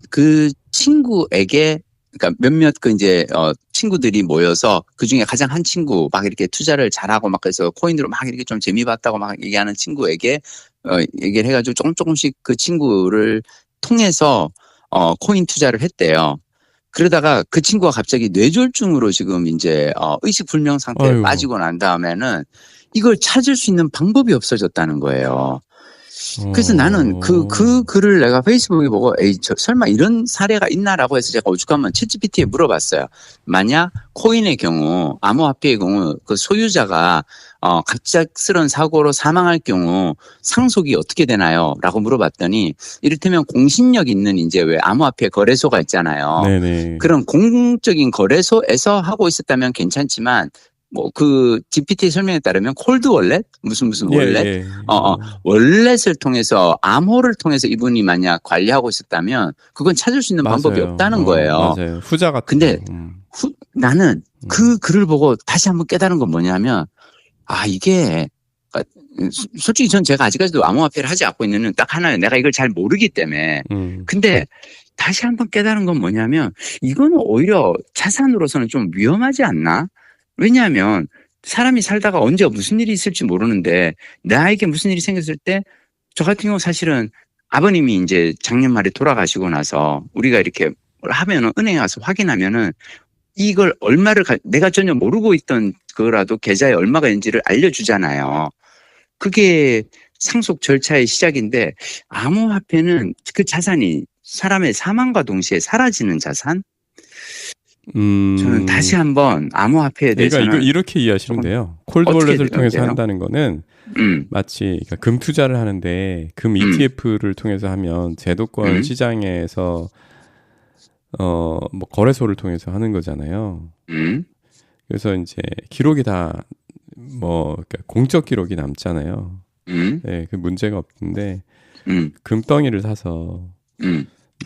그 친구에게 그러니까 몇몇 그 이제 친구들이 모여서 그 중에 가장 한 친구 막 이렇게 투자를 잘하고 막 그래서 코인으로 막 이렇게 좀 재미 봤다고 막 얘기하는 친구에게 얘기를 해가지고 조금씩 그 친구를 통해서 코인 투자를 했대요. 그러다가 그 친구가 갑자기 뇌졸중으로 지금 이제 의식불명 상태에 빠지고 난 다음에는 이걸 찾을 수 있는 방법이 없어졌다는 거예요. 그래서 나는 그 글을 내가 페이스북에 보고 설마 이런 사례가 있나라고 해서 제가 오죽하면 챗GPT에 물어봤어요. 만약 코인의 경우 암호화폐의 경우 그 소유자가 갑작스런 사고로 사망할 경우 상속이 어떻게 되나요? 라고 물어봤더니 이를테면 공신력 있는 이제 왜 암호화폐 거래소가 있잖아요. 네네. 그런 공적인 거래소에서 하고 있었다면 괜찮지만 뭐 그 GPT 설명에 따르면 콜드 월렛 무슨 월렛 월렛을 통해서 암호를 통해서 이분이 만약 관리하고 있었다면 그건 찾을 수 있는 방법이 없다는 거예요. 맞아요. 후자 같은. 근데 나는 그 글을 보고 다시 한번 깨달은 건 뭐냐면 이게 솔직히 전 제가 아직까지도 암호화폐를 하지 않고 있는 딱 하나는 내가 이걸 잘 모르기 때문에 근데 다시 한번 깨달은 건 뭐냐면 이거는 오히려 자산으로서는 좀 위험하지 않나? 왜냐하면 사람이 살다가 언제 무슨 일이 있을지 모르는데 나에게 무슨 일이 생겼을 때 저 같은 경우 사실은 아버님이 이제 작년 말에 돌아가시고 나서 우리가 이렇게 하면은 은행에 가서 확인하면은 이걸 얼마를 내가 전혀 모르고 있던 그거라도 계좌에 얼마가 있는지를 알려주잖아요. 그게 상속 절차의 시작인데 암호화폐는 그 자산이 사람의 사망과 동시에 사라지는 자산? 저는 다시 한번 암호화폐에 대해서는 이거 이렇게 이해하시면 돼요. 콜드월렛을 통해서 한다는 거는 마치 그러니까 금 투자를 하는데 금 ETF를 통해서 하면 제도권 시장에서 뭐 거래소를 통해서 하는 거잖아요. 그래서 이제 기록이 다 뭐 그러니까 공적 기록이 남잖아요. 네, 그 문제가 없는데 금덩이를 사서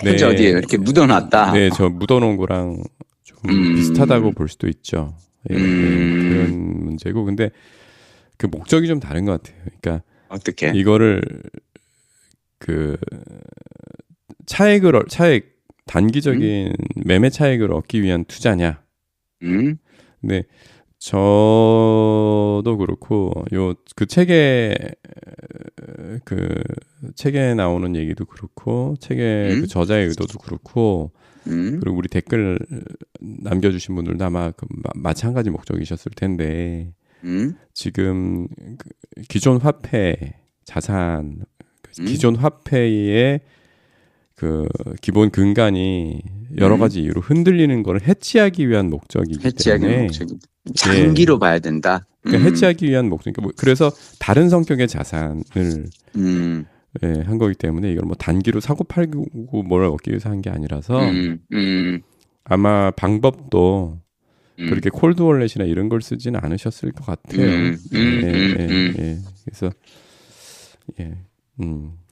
현재 어디에 이렇게 묻어놨다. 네, 저 묻어놓은 거랑 좀 비슷하다고 볼 수도 있죠. 그런 문제고, 근데 그 목적이 좀 다른 것 같아요. 그러니까 어떻게 이거를 그 차익 단기적인 매매 차익을 얻기 위한 투자냐? 근데 저도 그렇고 그 책에 나오는 얘기도 그렇고 책의 그 저자의 의도도 그렇고. 그리고 우리 댓글 남겨주신 분들도 아마 마찬가지 목적이셨을 텐데 지금 기존 화폐 자산 기존 화폐의 그 기본 근간이 여러 가지 이유로 흔들리는 거를 해치하기 위한 목적이기 때문에 장기로 봐야 된다. 그러니까 해치하기 위한 목적. 그러니까 그래서 다른 성격의 자산을 예, 한 거기 때문에 이걸 뭐 단기로 사고 팔고 뭘 얻기 위해서 한 게 아니라서 아마 방법도 그렇게 콜드 월렛이나 이런 걸 쓰지는 않으셨을 것 같아요. 그래서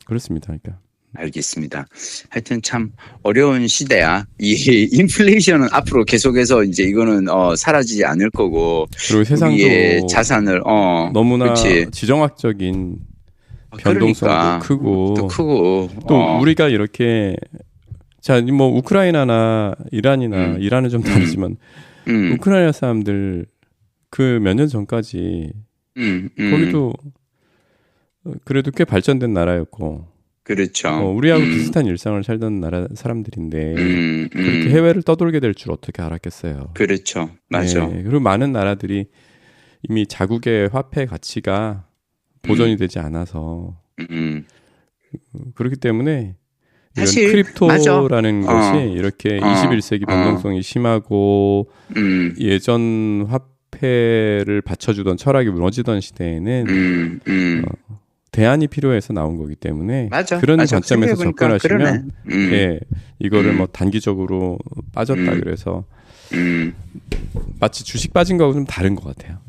그렇습니다. 그러니까. 알겠습니다. 하여튼 참 어려운 시대야. 이 인플레이션은 앞으로 계속해서 이제 이거는 사라지지 않을 거고. 그리고 세상도 우리의 자산을 너무나 그렇지. 지정학적인 변동성도 그러니까, 크고 또 크고 또 우리가 이렇게 자 뭐 우크라이나나 이란이나 이란은 좀 다르지만 우크라이나 사람들 그 몇 년 전까지 거기도 그래도 꽤 발전된 나라였고 그렇죠. 우리하고 비슷한 일상을 살던 나라 사람들인데 그렇게 해외를 떠돌게 될 줄 어떻게 알았겠어요. 그렇죠. 맞아. 네, 그리고 많은 나라들이 이미 자국의 화폐 가치가 보존이 되지 않아서 그렇기 때문에 사실 크립토라는 것이 이렇게 21세기 변동성이 심하고 예전 화폐를 받쳐주던 철학이 무너지던 시대에는 대안이 필요해서 나온 거기 때문에 그런 관점에서 접근하시면 예, 이거를 뭐 단기적으로 빠졌다 그래서 마치 주식 빠진 거하고 좀 다른 것 같아요.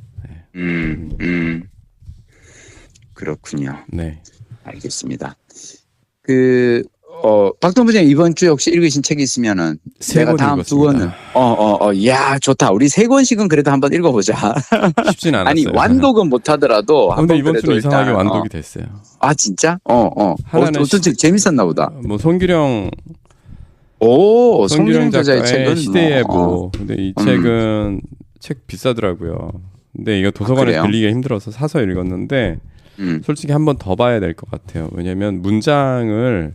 네. 그렇군요. 네. 알겠습니다. 박동 부장님 이번 주 혹시 읽으신 책이 있으면은 내가 다음 읽었습니다. 두 권은 야 좋다. 우리 3권씩은 그래도 한번 읽어보자. 쉽진 않았어요. 아니 완독은 못하더라도 근데 이번 주는 이상하게 완독이 됐어요. 아 진짜? 하나는 어떤 책 재밌었나 보다. 뭐 송규령 저자의 책은 시대예보. 근데 이 책은 책 비싸더라고요. 근데 이거 도서관에 빌리기가 힘들어서 사서 읽었는데 솔직히 한 번 더 봐야 될 것 같아요. 왜냐하면 문장을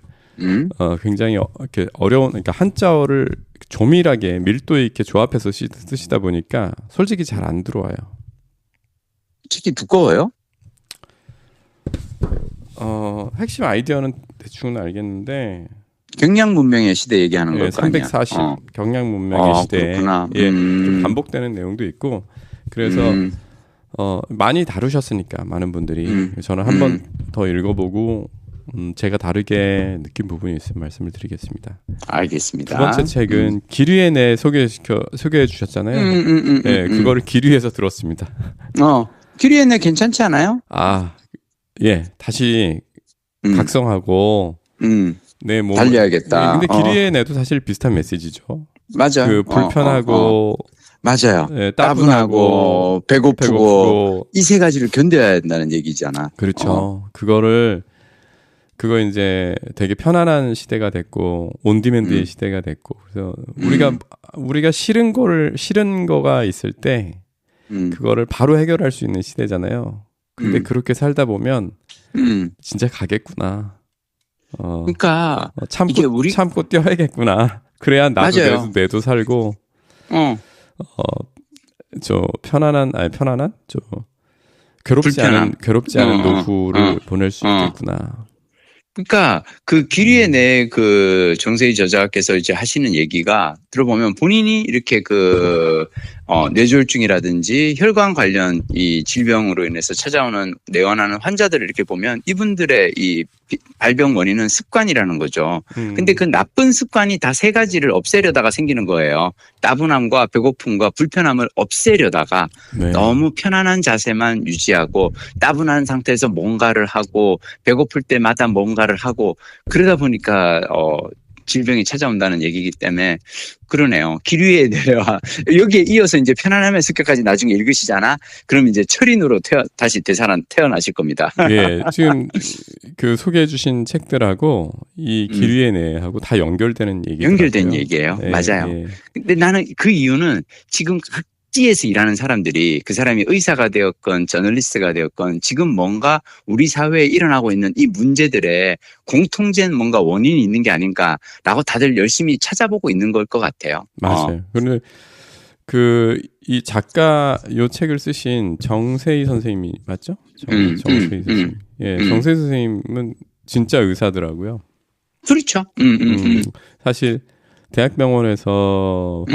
굉장히 이렇게 어려운, 그러니까 한자어를 조밀하게 밀도 있게 조합해서 쓰시다 보니까 솔직히 잘 안 들어와요. 책이 두꺼워요? 핵심 아이디어는 대충은 알겠는데 경량 문명의 시대 얘기하는 거 340 경량 문명의 시대 좀 반복되는 내용도 있고 그래서 많이 다루셨으니까 많은 분들이 저는 한 번 더 읽어보고 제가 다르게 느낀 부분이 있으면 말씀을 드리겠습니다. 알겠습니다. 두 번째 책은 기류의 내 소개해 주셨잖아요. 네, 그거를 기류에서 들었습니다. 기류의 내 괜찮지 않아요? 예, 다시 각성하고 네, 뭐 달려야겠다. 네, 근데 기류의 내도 사실 비슷한 메시지죠. 맞아요. 그 불편하고 맞아요. 네, 따분하고 배고프고 이 세 가지를 견뎌야 된다는 얘기잖아. 그렇죠. 그거 이제 되게 편안한 시대가 됐고 온디맨드의 시대가 됐고 그래서 우리가 싫은 거가 있을 때 그거를 바로 해결할 수 있는 시대잖아요. 근데 그렇게 살다 보면 진짜 가겠구나. 그러니까 참고 뛰어야겠구나. 그래야 나도 맞아요. 내도 살고 저 편안한 저 괴롭지 않은 노후를 보낼 수 있겠구나. 그러니까 그 기류의 내 그 정세희 저자께서 이제 하시는 얘기가 들어보면 본인이 이렇게 뇌졸중이라든지 혈관 관련 이 질병으로 인해서 찾아오는 내원하는 환자들을 이렇게 보면 이분들의 이 발병 원인은 습관이라는 거죠. 근데 그 나쁜 습관이 다 3가지를 없애려다가 생기는 거예요. 따분함과 배고픔과 불편함을 없애려다가 너무 편안한 자세만 유지하고 따분한 상태에서 뭔가를 하고 배고플 때마다 뭔가를 하고 그러다 보니까 질병이 찾아온다는 얘기이기 때문에 그러네요. 기류에 내려와 여기에 이어서 이제 편안함의 습격까지 나중에 읽으시잖아. 그럼 이제 철인으로 다시 태어나실 겁니다. 예, 지금 그 소개해주신 책들하고 이 기류의 내하고 다 연결되는 얘기예요. 연결된 얘기예요. 예, 맞아요. 예. 근데 나는 그 이유는 지금 각지에서 일하는 사람들이 그 사람이 의사가 되었건 저널리스트가 되었건 지금 뭔가 우리 사회에 일어나고 있는 이 문제들의 공통된 뭔가 원인이 있는 게 아닌가라고 다들 열심히 찾아보고 있는 걸 것 같아요. 맞아요. 그런데 이 작가 요 책을 쓰신 정세희 선생님이 맞죠? 정세희 선생님. 예, 정세희 선생님은 진짜 의사더라고요. 그렇죠. 사실 대학병원에서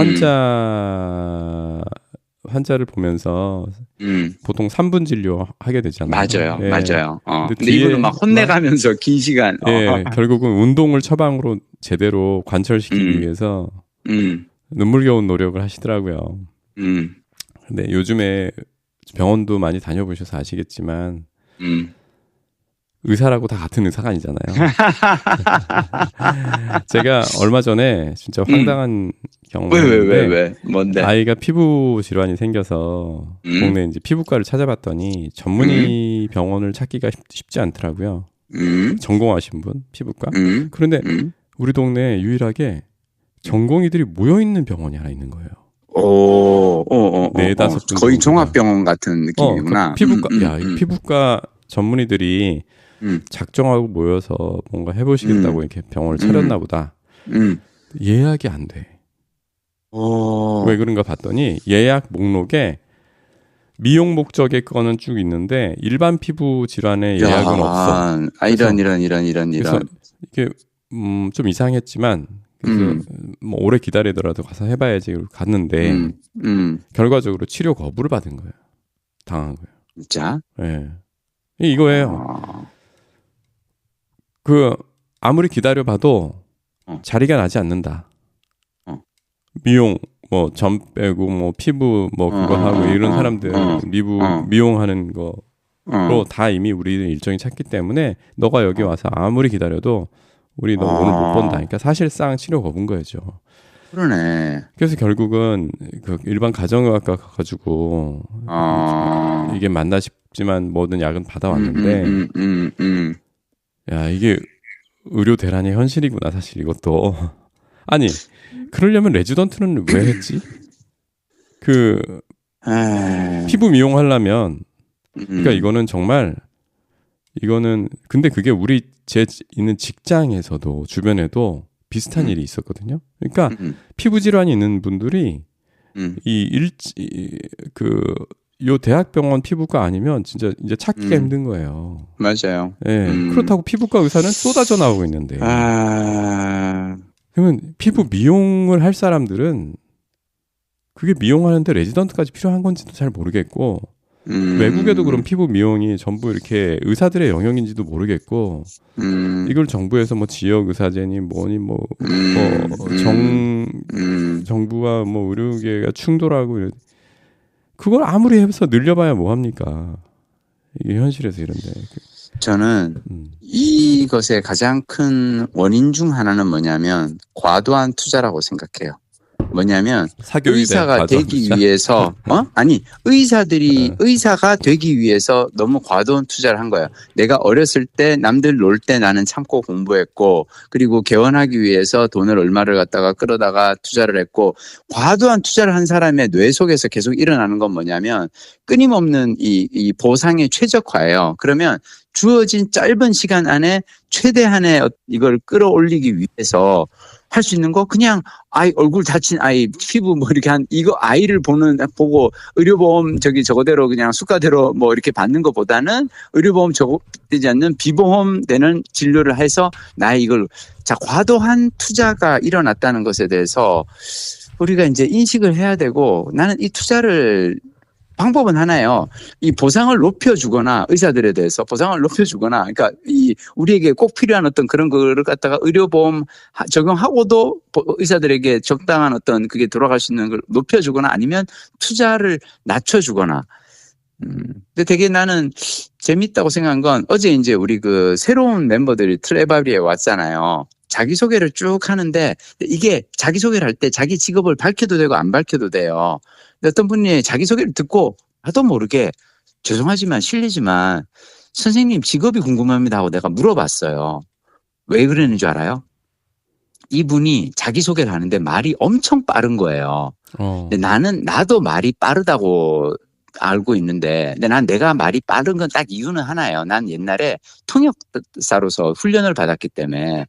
환자를 보면서 보통 3분 진료 하게 되잖아요. 맞아요. 예. 맞아요. 근데 이분은 막 혼내가면서 긴 시간. 예, 결국은 운동을 처방으로 제대로 관철시키기 위해서 눈물겨운 노력을 하시더라고요. 근데 요즘에 병원도 많이 다녀보셔서 아시겠지만 의사라고 다 같은 의사가 아니잖아요. 제가 얼마 전에 진짜 황당한 경험인데 왜? 뭔데? 아이가 피부 질환이 생겨서 동네 이제 피부과를 찾아봤더니 전문의 병원을 찾기가 쉽지 않더라고요. 전공하신 분 피부과. 그런데 우리 동네에 유일하게 전공의들이 모여 있는 병원이 하나 있는 거예요. 네다섯 분 거의 종합병원 같은 느낌이구나. 피부과, 이 피부과 전문의들이 작정하고 모여서 뭔가 해보시겠다고 이렇게 병원을 차렸나 보다. 예약이 안 돼. 왜 그런가 봤더니 예약 목록에 미용 목적의 건은 쭉 있는데 일반 피부 질환의 예약은 없어. 이런. 그래서 이게 좀 이상했지만 그래서 뭐 오래 기다리더라도 가서 해봐야지 갔는데 결과적으로 치료 거부를 받은 거예요. 당한 거예요. 진짜? 네. 이거예요. 아무리 기다려봐도 자리가 나지 않는다. 미용 점 빼고 피부 그거 하고 이런 사람들 미용하는 거로 다 이미 우리는 일정이 찼기 때문에 너가 여기 와서 아무리 기다려도 우리 너 오늘 못 본다. 그러니까 사실상 치료 거부인 거죠. 그러네. 그래서 결국은 그 일반 가정의학과 가가지고 이게 맞나 싶지만 뭐든 약은 받아왔는데 야 이게 의료 대란의 현실이구나 사실 이것도. 아니 그러려면 레지던트는 왜 했지? 피부 미용하려면 그러니까 이거는 정말 근데 그게 제 있는 직장에서도 주변에도 비슷한 일이 있었거든요. 그러니까 피부 질환이 있는 분들이 요 대학병원 피부과 아니면 진짜 이제 찾기가 힘든 거예요. 맞아요. 예. 그렇다고 피부과 의사는 쏟아져 나오고 있는데. 그러면 피부 미용을 할 사람들은 그게 미용하는데 레지던트까지 필요한 건지도 잘 모르겠고 외국에도 그런 피부 미용이 전부 이렇게 의사들의 영역인지도 모르겠고 이걸 정부에서 지역 의사제니 정부와 의료계가 충돌하고 그걸 아무리 해서 늘려봐야 뭐합니까? 이게 현실에서 이런데. 저는 이것의 가장 큰 원인 중 하나는 뭐냐면 과도한 투자라고 생각해요. 뭐냐면 의사가 되기 위해서 의사가 되기 위해서 너무 과도한 투자를 한 거예요. 내가 어렸을 때 남들 놀 때 나는 참고 공부했고 그리고 개원하기 위해서 돈을 얼마를 갖다가 끌어다가 투자를 했고 과도한 투자를 한 사람의 뇌 속에서 계속 일어나는 건 뭐냐면 끊임없는 이 보상의 최적화예요. 그러면 주어진 짧은 시간 안에 최대한의 이걸 끌어올리기 위해서 할 수 있는 거 그냥 아이 얼굴 다친 아이 피부 이렇게 이거 아이를 보고 의료보험 저거대로 그냥 수가대로 이렇게 받는 것보다는 의료보험 되지 않는 비보험 되는 진료를 해서 나의 이걸 과도한 투자가 일어났다는 것에 대해서 우리가 이제 인식을 해야 되고 나는 이 투자를 방법은 하나예요. 이 보상을 높여주거나 의사들에 대해서 보상을 높여주거나 그러니까 우리에게 꼭 필요한 어떤 그런 거를 갖다가 의료보험 적용하고도 의사들에게 적당한 어떤 그게 돌아갈 수 있는 걸 높여주거나 아니면 투자를 낮춰주거나. 근데 되게 나는 재밌다고 생각한 건 어제 이제 우리 새로운 멤버들이 트레바리에 왔잖아요. 자기소개를 쭉 하는데 이게 자기소개를 할 때 자기 직업을 밝혀도 되고 안 밝혀도 돼요. 근데 어떤 분이 자기소개를 듣고 나도 모르게 죄송하지만 실례지만 선생님 직업이 궁금합니다 하고 내가 물어봤어요. 왜 그러는 줄 알아요? 이분이 자기소개를 하는데 말이 엄청 빠른 거예요. 근데 나도 말이 빠르다고 알고 있는데 근데 내가 말이 빠른 건 딱 이유는 하나예요. 난 옛날에 통역사로서 훈련을 받았기 때문에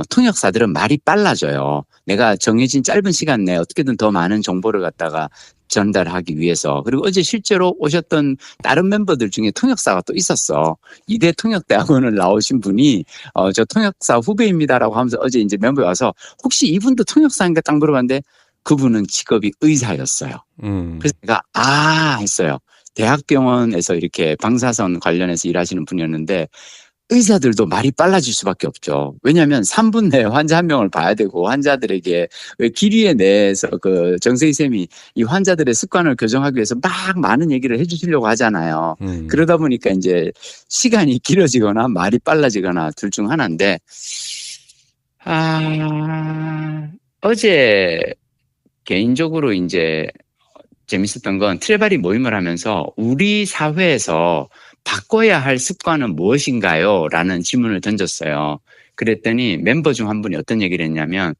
통역사들은 말이 빨라져요. 내가 정해진 짧은 시간 내에 어떻게든 더 많은 정보를 갖다가 전달하기 위해서. 그리고 어제 실제로 오셨던 다른 멤버들 중에 통역사가 또 있었어. 이대 통역대학원을 나오신 분이 저 통역사 후배입니다라고 하면서 어제 이제 멤버에 와서 혹시 이분도 통역사인가 딱 물어봤는데 그분은 직업이 의사였어요. 그래서 제가 했어요. 대학병원에서 이렇게 방사선 관련해서 일하시는 분이었는데 의사들도 말이 빨라질 수밖에 없죠. 왜냐하면 3분 내에 환자 한 명을 봐야 되고 환자들에게 왜 길이에 내에서 그 정세희 쌤이 이 환자들의 습관을 교정하기 위해서 막 많은 얘기를 해주시려고 하잖아요. 그러다 보니까 이제 시간이 길어지거나 말이 빨라지거나 둘 중 하나인데 어제 개인적으로 이제 재밌었던 건 트레바리 모임을 하면서 우리 사회에서 바꿔야 할 습관은 무엇인가요? 라는 질문을 던졌어요. 그랬더니 멤버 중 한 분이 어떤 얘기를 했냐면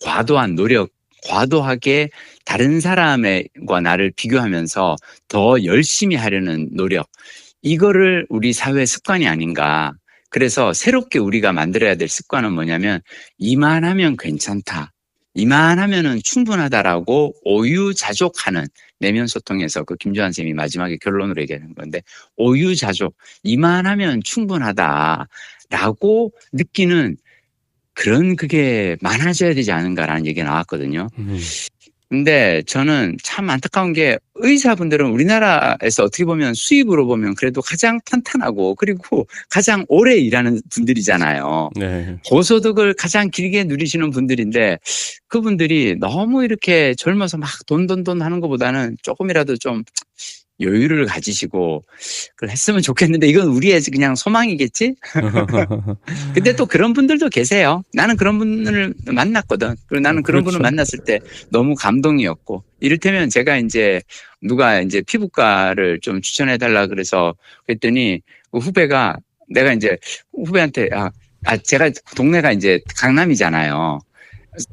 과도한 노력, 과도하게 다른 사람과 나를 비교하면서 더 열심히 하려는 노력, 이거를 우리 사회 습관이 아닌가. 그래서 새롭게 우리가 만들어야 될 습관은 뭐냐면 이만하면 괜찮다. 이만하면은 충분하다라고 오유자족하는 내면 소통에서 그 김주환 쌤이 마지막에 결론으로 얘기하는 건데 오유자족, 이만하면 충분하다라고 느끼는 그런 그게 많아져야 되지 않은가라는 얘기가 나왔거든요. 근데 저는 참 안타까운 게 의사분들은 우리나라에서 어떻게 보면 수입으로 보면 그래도 가장 탄탄하고 그리고 가장 오래 일하는 분들이잖아요. 네. 고소득을 가장 길게 누리시는 분들인데 그분들이 너무 이렇게 젊어서 막 돈 하는 것보다는 조금이라도 좀 여유를 가지시고 그걸 했으면 좋겠는데 이건 우리의 그냥 소망이겠지? 근데 또 그런 분들도 계세요. 나는 그런 분을 만났거든. 그리고 나는 그런 분을 만났을 때 너무 감동이었고 이를테면 제가 이제 누가 이제 피부과를 좀 추천해 달라 그래서 그랬더니 그 후배가 내가 이제 후배한테 제가 동네가 이제 강남이잖아요.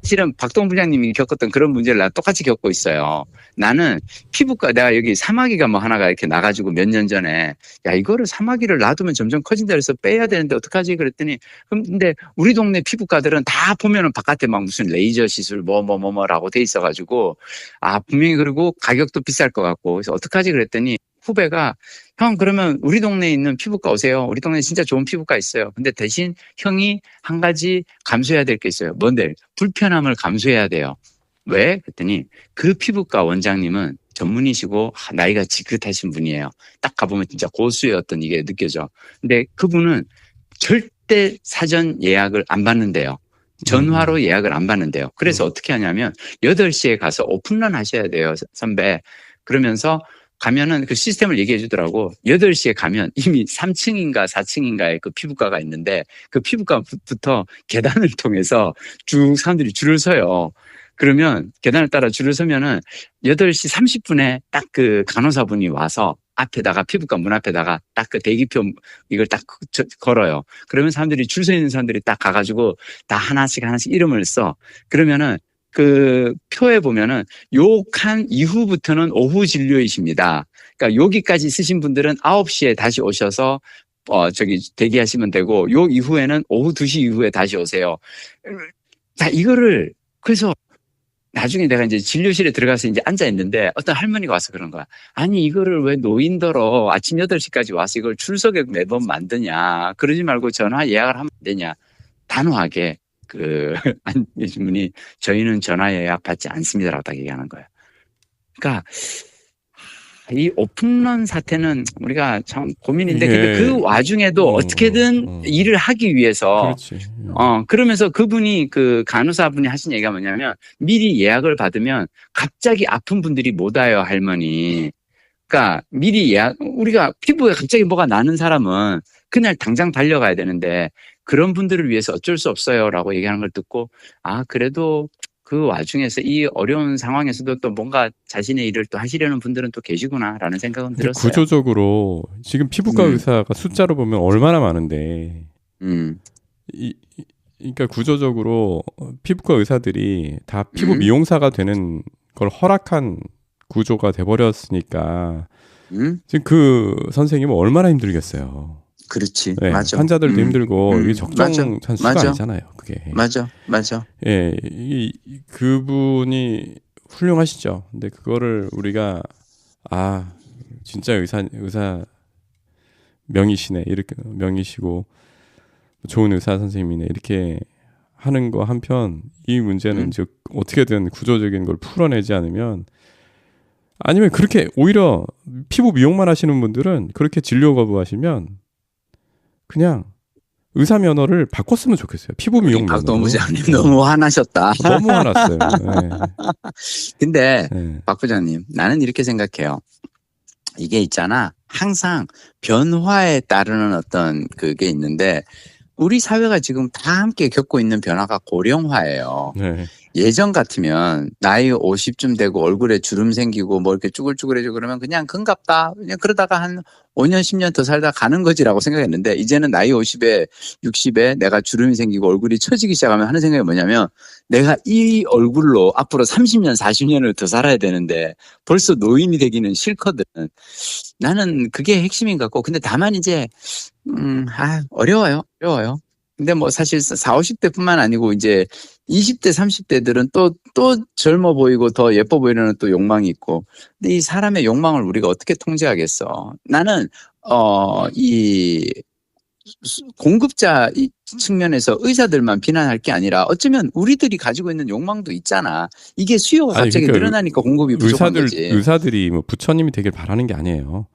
실은 박동 부장님이 겪었던 그런 문제를 나 똑같이 겪고 있어요. 나는 피부과, 내가 여기 사마귀가 뭐 하나가 이렇게 나가지고 몇 년 전에, 야, 이거를 사마귀를 놔두면 점점 커진다 그래서 빼야 되는데 어떡하지? 그랬더니, 근데 우리 동네 피부과들은 다 보면은 바깥에 막 무슨 레이저 시술 뭐라고 돼 있어가지고, 분명히 그리고 가격도 비쌀 것 같고, 그래서 어떡하지? 그랬더니 후배가 형 그러면 우리 동네에 있는 피부과 오세요. 우리 동네에 진짜 좋은 피부과 있어요. 근데 대신 형이 한 가지 감수해야 될 게 있어요. 뭔데? 불편함을 감수해야 돼요. 왜? 그랬더니 그 피부과 원장님은 전문의시고 나이가 지긋하신 분이에요. 딱 가보면 진짜 고수의 어떤 이게 느껴져. 근데 그분은 절대 사전 예약을 안 받는데요. 전화로 예약을 안 받는데요. 그래서 어떻게 하냐면 8시에 가서 오픈런 하셔야 돼요. 선배. 그러면서 가면은 그 시스템을 얘기해 주더라고. 8시에 가면 이미 3층인가 4층인가에 그 피부과가 있는데 그 피부과부터 계단을 통해서 쭉 사람들이 줄을 서요. 그러면 계단을 따라 줄을 서면은 8시 30분에 딱 그 간호사분이 와서 앞에다가 피부과 문 앞에다가 딱 그 대기표 이걸 딱 걸어요. 그러면 사람들이 줄 서 있는 사람들이 딱 가가지고 다 하나씩 이름을 써. 그러면은 그 표에 보면은 요 칸 이후부터는 오후 진료이십니다. 그러니까 여기까지 쓰신 분들은 9시에 다시 오셔서 대기하시면 되고 요 이후에는 오후 2시 이후에 다시 오세요. 자, 이거를 그래서 나중에 내가 이제 진료실에 들어가서 이제 앉아 있는데 어떤 할머니가 와서 그런 거야. 아니, 이거를 왜 노인더러 아침 8시까지 와서 이걸 출석에 매번 만드냐. 그러지 말고 전화 예약을 하면 안 되냐. 단호하게 안 계신 분이 저희는 전화 예약 받지 않습니다라고 딱 얘기하는 거예요. 그러니까 이 오픈런 사태는 우리가 참 고민인데 근데 그 와중에도 어떻게든 일을 하기 위해서 그러면서 그분이 그 간호사분이 하신 얘기가 뭐냐면 미리 예약을 받으면 갑자기 아픈 분들이 못 와요, 할머니. 그러니까 미리 예약, 우리가 피부에 갑자기 뭐가 나는 사람은 그날 당장 달려가야 되는데 그런 분들을 위해서 어쩔 수 없어요라고 얘기하는 걸 듣고 그래도 그 와중에서 이 어려운 상황에서도 또 뭔가 자신의 일을 또 하시려는 분들은 또 계시구나라는 생각은 들었어요. 구조적으로 지금 피부과 의사가 숫자로 보면 얼마나 많은데 그러니까 구조적으로 피부과 의사들이 다 피부 미용사가 되는 걸 허락한 구조가 돼버렸으니까 지금 그 선생님은 얼마나 힘들겠어요. 그렇지. 네, 맞아. 환자들도 힘들고 이게 적정한 수가 아니잖아요. 그게. 맞아. 예, 그분이 훌륭하시죠. 근데 그거를 우리가 진짜 의사 명이시네, 이렇게 명이시고 좋은 의사 선생님이네, 이렇게 하는 거 한편, 이 문제는 이제 어떻게든 구조적인 걸 풀어내지 않으면, 아니면 그렇게 오히려 피부 미용만 하시는 분들은 그렇게 진료 거부하시면 그냥 의사 면허를 바꿨으면 좋겠어요. 피부 미용 면허. 박 부장님 너무 화나셨다. 너무 화났어요. 네. 근데 박 부장님, 나는 이렇게 생각해요. 이게 있잖아, 항상 변화에 따르는 어떤 그게 있는데, 우리 사회가 지금 다 함께 겪고 있는 변화가 고령화예요. 네. 예전 같으면 나이 50쯤 되고 얼굴에 주름 생기고 뭐 이렇게 쭈글쭈글해지고 그러면 그냥 금갑다, 그냥 그러다가 한 5년 10년 더 살다 가는 거지라고 생각했는데, 이제는 나이 50에 60에 내가 주름이 생기고 얼굴이 처지기 시작하면 하는 생각이 뭐냐면, 내가 이 얼굴로 앞으로 30년 40년을 더 살아야 되는데 벌써 노인이 되기는 싫거든. 나는 그게 핵심인 것 같고, 근데 다만 이제 어려워요. 근데 뭐 사실 40, 50대뿐만 아니고 이제 20대, 30대들은 또 젊어 보이고 더 예뻐 보이려는 또 욕망이 있고. 근데 이 사람의 욕망을 우리가 어떻게 통제하겠어? 나는 이 공급자 측면에서 의사들만 비난할 게 아니라 어쩌면 우리들이 가지고 있는 욕망도 있잖아. 이게 수요가 갑자기 그러니까 늘어나니까 공급이 부족한 거지. 의사들이 뭐 부처님이 되길 바라는 게 아니에요.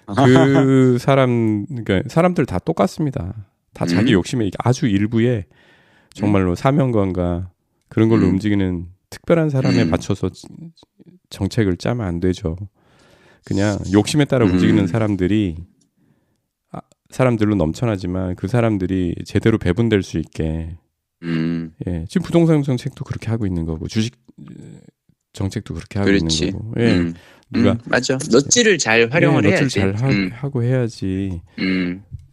그 그러니까 사람들 다 똑같습니다. 다 자기 욕심에 아주 일부에 정말로 사명감과 그런 걸로 움직이는 특별한 사람에 맞춰서 정책을 짜면 안 되죠. 그냥 욕심에 따라 움직이는 사람들로 넘쳐나지만 그 사람들이 제대로 배분될 수 있게, 예, 지금 부동산 정책도 그렇게 하고 있는 거고, 주식 정책도 그렇게 하고 그렇지. 있는 거고, 예, 누가 맞아. 넛지를 잘 활용을 해야지. 넛지를 잘 하고 해야지.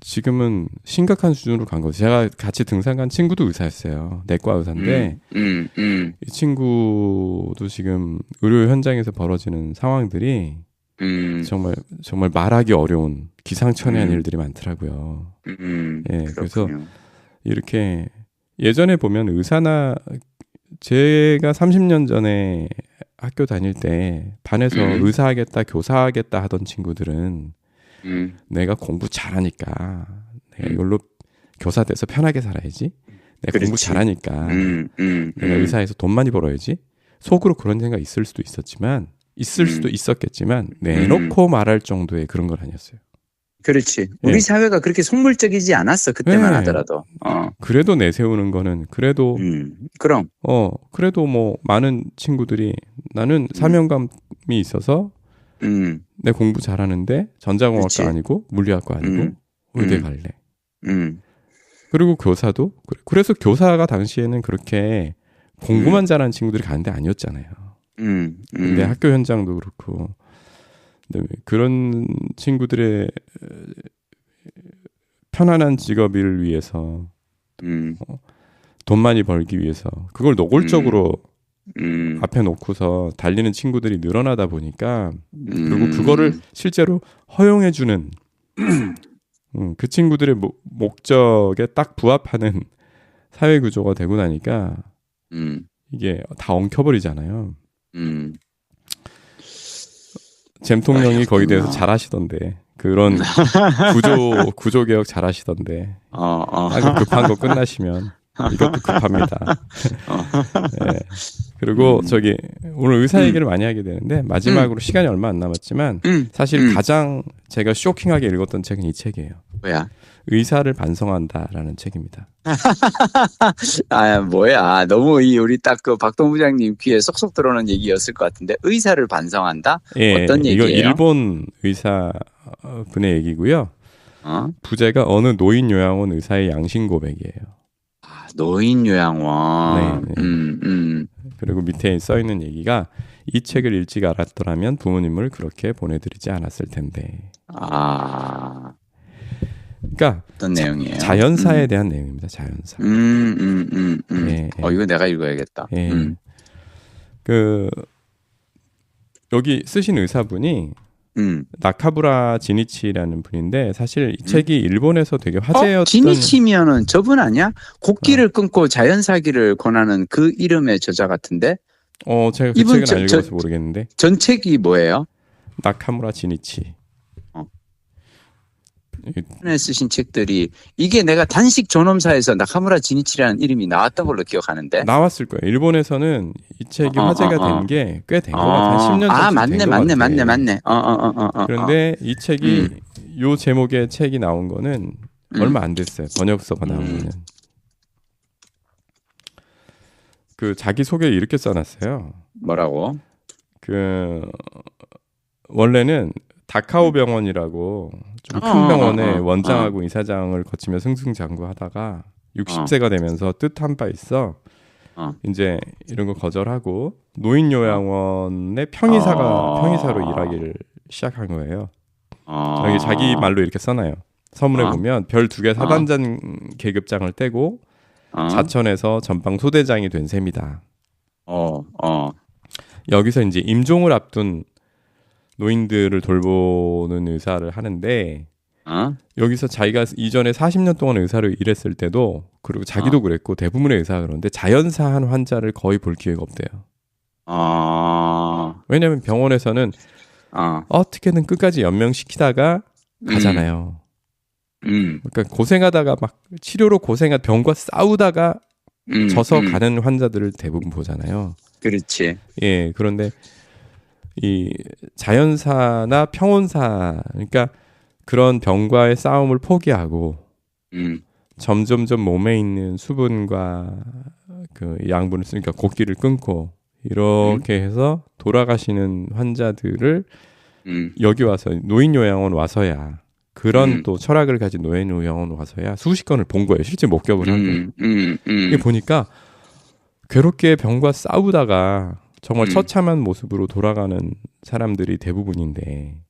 지금은 심각한 수준으로 간 거죠. 제가 같이 등산 간 친구도 의사였어요. 내과 의사인데 이 친구도 지금 의료 현장에서 벌어지는 상황들이 정말 말하기 어려운 기상천외한 일들이 많더라고요. 예, 그래서 이렇게 예전에 보면 의사나, 제가 30년 전에 학교 다닐 때 반에서 의사하겠다, 교사하겠다 하던 친구들은 내가 공부 잘하니까 내가 이걸로 교사 돼서 편하게 살아야지, 내가 공부 잘하니까 내가 의사해서 돈 많이 벌어야지, 속으로 그런 생각 있을 수도 있었겠지만 내놓고 말할 정도의 그런 건 아니었어요. 그렇지. 우리 사회가 그렇게 속물적이지 않았어, 그때만 하더라도. 그래도 내세우는 거는 그래도 그럼 그래도 뭐 많은 친구들이, 나는 사명감이 있어서 내 공부 잘하는데 전자공학과 아니고 물리학과 아니고 의대 갈래. 그리고 교사도 그래서 교사가 당시에는 그렇게 공부만 잘하는 친구들이 가는 데 아니었잖아요. 근데 학교 현장도 그렇고, 그런 친구들의 편안한 직업을 위해서, 돈 많이 벌기 위해서 그걸 노골적으로 앞에 놓고서 달리는 친구들이 늘어나다 보니까, 그리고 그거를 실제로 허용해주는 그 친구들의 목적에 딱 부합하는 사회 구조가 되고 나니까 이게 다 엉켜버리잖아요. 잼통령이 거기에 대해서 잘하시던데, 그런 구조 개혁 잘하시던데. 아주 급한 거 끝나시면 이것도 급합니다. 네. 그리고 저기 오늘 의사 얘기를 많이 하게 되는데, 마지막으로 시간이 얼마 안 남았지만 사실 가장 제가 쇼킹하게 읽었던 책은 이 책이에요. 뭐야? 의사를 반성한다라는 책입니다. 뭐야? 너무 우리 딱 그 박동 부장님 귀에 쏙쏙 들어오는 얘기였을 것 같은데, 의사를 반성한다? 예, 어떤 얘기예요? 이거 일본 의사 분의 얘기고요. 부제가 어느 노인 요양원 의사의 양심 고백이에요. 노인 요양원. 네. 그리고 밑에 써 있는 얘기가, 이 책을 일찍 알았더라면 부모님을 그렇게 보내드리지 않았을 텐데. 그러니까 어떤 내용이에요? 자연사에 대한 내용입니다. 자연사. 예. 이거 내가 읽어야겠다. 예. 여기 쓰신 의사분이 나카무라 지니치라는 분인데, 사실 이 책이 일본에서 되게 화제였던. 지니치면은 저분 아니야? 곡기를 끊고 자연사기를 권하는 그 이름의 저자 같은데? 제가 그 책은 안 읽어서 모르겠는데. 전 책이 뭐예요? 나카무라 지니치. 에 쓰신 책들이 이게 내가 단식 존엄사에서 나카무라 지니치라는 이름이 나왔던 걸로 기억하는데. 나왔을 거예요. 일본에서는 이 책이 화제가 된 게 꽤 된 것 같아요. 한 10년 전쯤 맞네. 그런데 이 책이 요 제목의 책이 나온 거는 얼마 안 됐어요. 번역서가 나온 거는. 그 자기 소개를 이렇게 써놨어요. 뭐라고? 그 원래는 다카오 병원이라고 좀 큰 병원의 원장하고 이사장을 거치며 승승장구하다가 60세가 되면서 뜻한 바 있어. 이제 이런 거 거절하고 노인 요양원의 평의사로 일하기를 시작한 거예요. 여기 자기 말로 이렇게 써놔요. 서문에 보면 별 2개 사단장 계급장을 떼고 자천에서 전방 소대장이 된 셈이다. 여기서 이제 임종을 앞둔 노인들을 돌보는 의사를 하는데 여기서 자기가 이전에 40년 동안 의사로 일했을 때도 그리고 자기도 그랬고 대부분의 의사가 그러는데 자연사한 환자를 거의 볼 기회가 없대요. 왜냐하면 병원에서는 어떻게든 끝까지 연명시키다가 가잖아요. 그러니까 고생하다가 막 치료로 병과 싸우다가 져서 가는 환자들을 대부분 보잖아요. 그렇지. 예, 그런데 이 자연사나 평온사, 그러니까 그런 병과의 싸움을 포기하고 점점점 몸에 있는 수분과 그 양분을 쓰니까 곡기를 끊고 이렇게 해서 돌아가시는 환자들을 여기 와서 노인요양원 와서야 그런 또 철학을 가진 노인요양원 와서야 수십 건을 본 거예요. 실제 목격을 한 거예요. 이게 보니까 괴롭게 병과 싸우다가 정말 처참한 모습으로 돌아가는 사람들이 대부분인데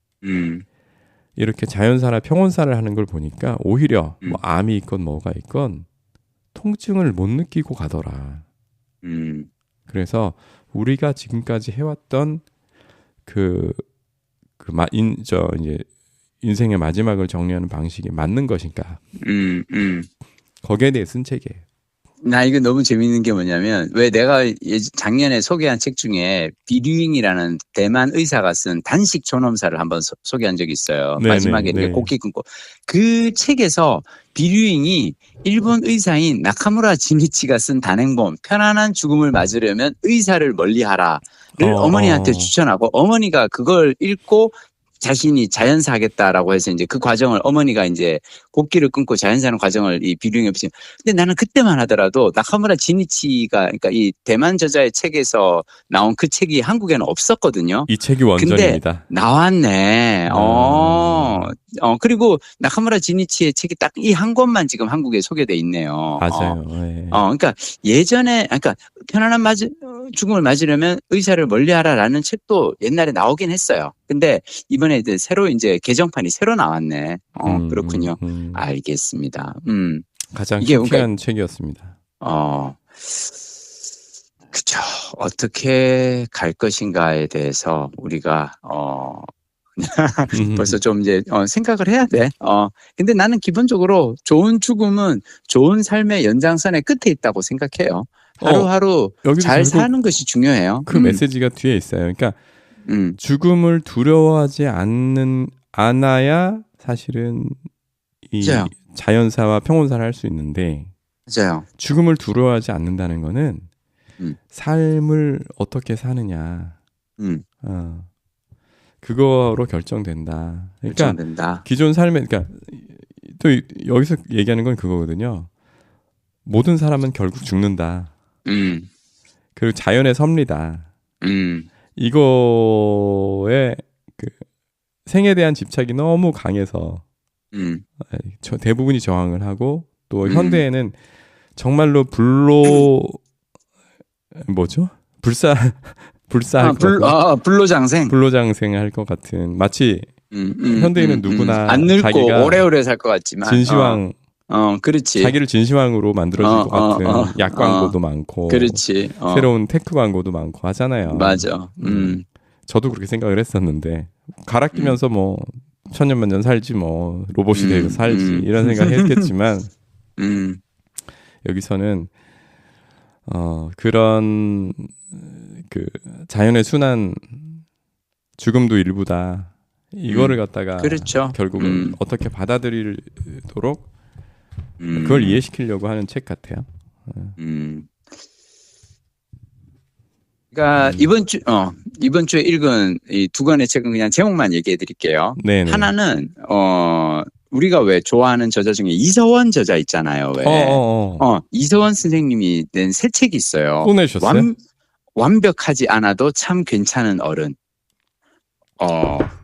이렇게 자연사나 평온사를 하는 걸 보니까 오히려 뭐 암이 있건 뭐가 있건 통증을 못 느끼고 가더라. 그래서 우리가 지금까지 해왔던 이제 인생의 마지막을 정리하는 방식이 맞는 것인가? 거기에 대해 쓴 책이에요. 나 이거 너무 재밌는 게 뭐냐면 왜 내가 작년에 소개한 책 중에 비류잉이라는 대만 의사가 쓴 단식 존엄사를 한번 소개한 적이 있어요. 네네, 마지막에 이렇게 곡기 끊고 그 책에서 비류잉이 일본 의사인 나카무라 지니치가 쓴 단행본 편안한 죽음을 맞으려면 의사를 멀리하라를 어머니한테 추천하고 어머니가 그걸 읽고 자신이 자연사 하겠다라고 해서 이제 그 과정을 어머니가 이제 곡기를 끊고 자연사하는 과정을 이 비룡에 붙인. 근데 나는 그때만 하더라도 나카무라 지니치가 그러니까 이 대만 저자의 책에서 나온 그 책이 한국에는 없었거든요. 이 책이 원전입니다. 근데 나왔네. 그리고 나카무라 지니치의 책이 딱 이 한 권만 지금 한국에 소개돼 있네요. 맞아요. 그러니까 예전에 그러니까 편안한 죽음을 맞으려면 의사를 멀리하라라는 책도 옛날에 나오긴 했어요. 근데 이번에 새로 이제 개정판이 새로 나왔네. 그렇군요. 알겠습니다. 가장 희귀한 책이었습니다. 그죠. 어떻게 갈 것인가에 대해서 우리가 벌써 좀 이제 생각을 해야 돼. 근데 나는 기본적으로 좋은 죽음은 좋은 삶의 연장선의 끝에 있다고 생각해요. 하루하루 잘 사는 것이 중요해요. 그 메시지가 뒤에 있어요. 그러니까 죽음을 두려워하지 않아야 사실은 이 맞아요. 자연사와 평온사를 할 수 있는데 맞아요. 죽음을 두려워하지 않는다는 거는 삶을 어떻게 사느냐 그거로 결정된다. 그러니까 결정된다. 기존 삶에 그러니까 또 여기서 얘기하는 건 그거거든요. 모든 사람은 결국 죽는다. 그리고 자연의 섭리다. 이거에 그 생에 대한 집착이 너무 강해서 대부분이 저항을 하고 또 현대에는 정말로 불로장생 할 것 같은 마치 현대인은 누구나 안 늙고 오래오래 살 것 같지만 진시황 그렇지. 자기를 진시황으로 만들어줄 것 같은 약 광고도 많고 그렇지. 새로운 테크 광고도 많고 하잖아요. 맞아. 저도 그렇게 생각을 했었는데 갈아 끼면서 뭐 천년만년 살지 뭐 로봇이 되고 살지 이런 생각을 했겠지만 여기서는 그런 그 자연의 순환 죽음도 일부다. 이거를 갖다가 그렇죠. 결국은 어떻게 받아들이도록 그걸 이해시키려고 하는 책 같아요. 그러니까 이번 주에 읽은 이 두 권의 책은 그냥 제목만 얘기해 드릴게요. 네네. 하나는 우리가 왜 좋아하는 저자 중에 이서원 저자 있잖아요. 왜? 이서원 선생님이 낸 새 책이 있어요. 또 내셨어요? 완벽하지 않아도 참 괜찮은 어른.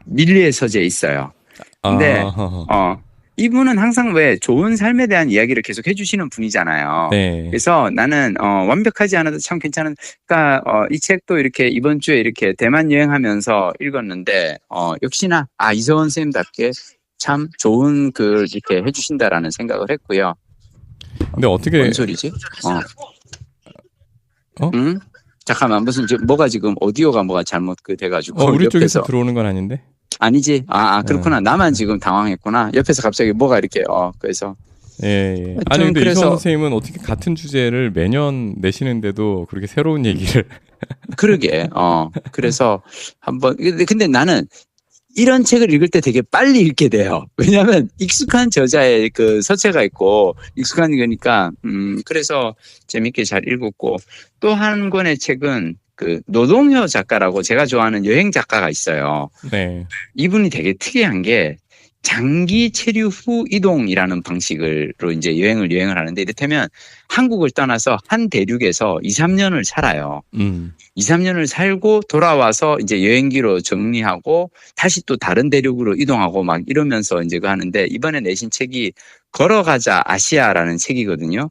밀리의 서재에 있어요. 근데 이분은 항상 왜 좋은 삶에 대한 이야기를 계속 해주시는 분이잖아요. 네. 그래서 나는 완벽하지 않아도 참 괜찮은. 그러니까 이 책도 이렇게 이번 주에 이렇게 대만 여행하면서 읽었는데 역시나 이서원 선생님답게 참 좋은 글 이렇게 해주신다라는 생각을 했고요. 근데 어떻게? 뭔 소리지? 응? 잠깐만 뭐가 지금 오디오가 뭐가 잘못 돼가지고 우리 옆에서 쪽에서 들어오는 건 아닌데? 아니지. 그렇구나. 나만 지금 당황했구나. 옆에서 갑자기 뭐가 이렇게 그래서. 예. 아니 근데 이서원 선생님은 어떻게 같은 주제를 매년 내시는데도 그렇게 새로운 얘기를. 그러게. 그래서 한번 근데 나는 이런 책을 읽을 때 되게 빨리 읽게 돼요. 왜냐하면 익숙한 저자의 그 서체가 있고 익숙한 거니까 그래서 재밌게 잘 읽었고 또 한 권의 책은 그 노동요 작가라고 제가 좋아하는 여행 작가가 있어요. 네. 이분이 되게 특이한 게 장기 체류 후 이동이라는 방식으로 이제 여행을 하는데 이를테면 한국을 떠나서 한 대륙에서 2, 3년을 살아요. 2, 3년을 살고 돌아와서 이제 여행기로 정리하고 다시 또 다른 대륙으로 이동하고 막 이러면서 이제 하는데 이번에 내신 책이 걸어가자 아시아라는 책이거든요.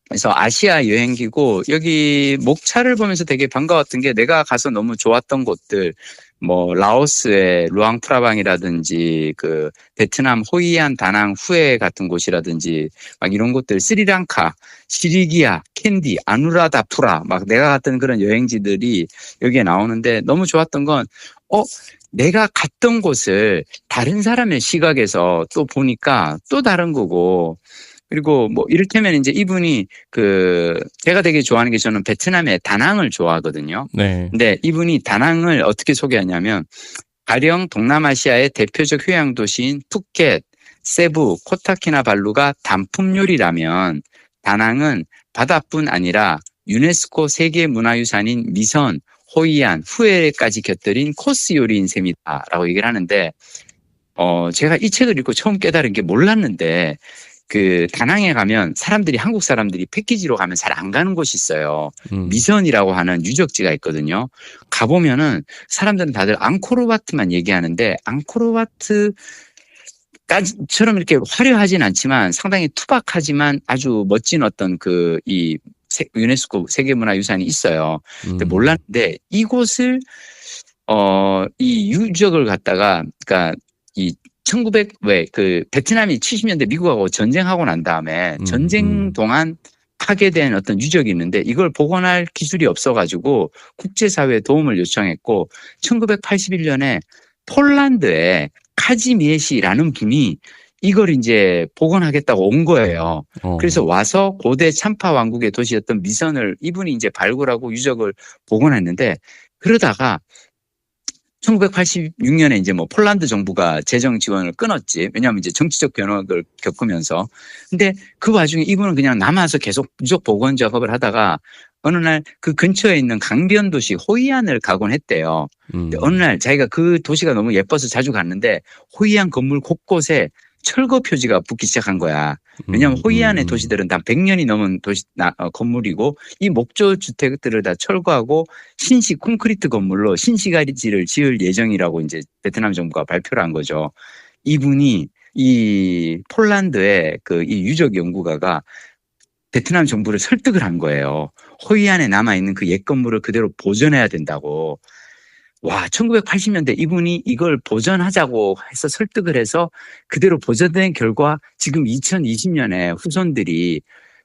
그래서 아시아 여행기고 여기 목차를 보면서 되게 반가웠던 게 내가 가서 너무 좋았던 곳들 뭐 라오스의 루앙프라방이라든지 그 베트남 호이안 다낭 후에 같은 곳이라든지 막 이런 곳들 스리랑카 시리기아 캔디 아누라다푸라 막 내가 갔던 그런 여행지들이 여기에 나오는데 너무 좋았던 건 내가 갔던 곳을 다른 사람의 시각에서 또 보니까 또 다른 거고 그리고 뭐 이를테면 이제 이분이 제가 되게 좋아하는 게 저는 베트남의 다낭을 좋아하거든요. 네. 근데 이분이 다낭을 어떻게 소개하냐면 가령 동남아시아의 대표적 휴양 도시인 푸켓, 세부, 코타키나발루가 단품 요리라면 다낭은 바다뿐 아니라 유네스코 세계문화유산인 미선, 호이안, 후에까지 곁들인 코스 요리인 셈이다라고 얘기를 하는데 제가 이 책을 읽고 처음 깨달은 게 몰랐는데 다낭에 가면 한국 사람들이 패키지로 가면 잘 안 가는 곳이 있어요. 미선이라고 하는 유적지가 있거든요. 가보면은 사람들은 다들 앙코르와트만 얘기하는데 앙코르와트처럼 이렇게 화려하진 않지만 상당히 투박하지만 아주 멋진 어떤 이 유네스코 세계문화유산이 있어요. 근데 몰랐는데 이곳을 이 유적을 갖다가 그러니까 베트남이 70년대 미국하고 전쟁하고 난 다음에 전쟁 동안 파괴된 어떤 유적이 있는데 이걸 복원할 기술이 없어가지고 국제사회에 도움을 요청했고 1981년에 폴란드의 카지미에시라는 분이 이걸 이제 복원하겠다고 온 거예요. 그래서 와서 고대 참파 왕국의 도시였던 미선을 이분이 이제 발굴하고 유적을 복원했는데 그러다가 1986년에 이제 뭐 폴란드 정부가 재정 지원을 끊었지. 왜냐하면 이제 정치적 변혁을 겪으면서. 근데 그 와중에 이분은 그냥 남아서 계속 유적 복원 작업을 하다가 어느 날 그 근처에 있는 강변 도시 호이안을 가곤 했대요. 근데 어느 날 자기가 그 도시가 너무 예뻐서 자주 갔는데 호이안 건물 곳곳에 철거 표지가 붙기 시작한 거야. 왜냐하면 호이안의 도시들은 다 100년이 넘은 건물이고 이 목조 주택들을 다 철거하고 신식 콘크리트 건물로 신시가지를 지을 예정이라고 이제 베트남 정부가 발표를 한 거죠. 이분이 이 폴란드의 이 유적 연구가가 베트남 정부를 설득을 한 거예요. 호이안에 남아있는 그 옛 건물을 그대로 보존해야 된다고. 와, 1980년대 이분이 이걸 보존하자고 해서 설득을 해서 그대로 보존된 결과 지금 2020년에 후손들이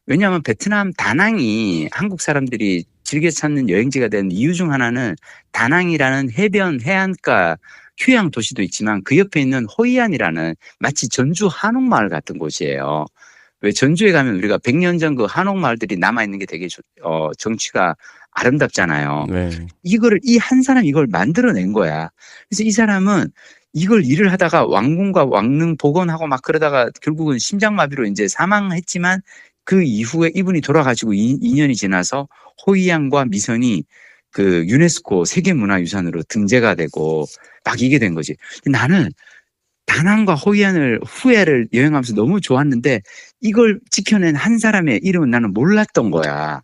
왜냐하면 베트남 다낭이 한국 사람들이 즐겨 찾는 여행지가 된 이유 중 하나는 다낭이라는 해변 해안가 휴양 도시도 있지만 그 옆에 있는 호이안이라는 마치 전주 한옥마을 같은 곳이에요. 왜 전주에 가면 우리가 100년 전 그 한옥 마을들이 남아있는 게 되게 정취가 아름답잖아요. 네. 이 한 사람 이걸 만들어낸 거야. 그래서 이 사람은 이걸 일을 하다가 왕궁과 왕릉 복원하고 막 그러다가 결국은 심장마비로 이제 사망했지만 그 이후에 이분이 돌아가시고 2년이 지나서 호이안과 미선이 그 유네스코 세계문화유산으로 등재가 되고 막 이게 된 거지. 나는 다낭과 호이안을 후에를 여행하면서 너무 좋았는데 이걸 지켜낸 한 사람의 이름은 나는 몰랐던 거야.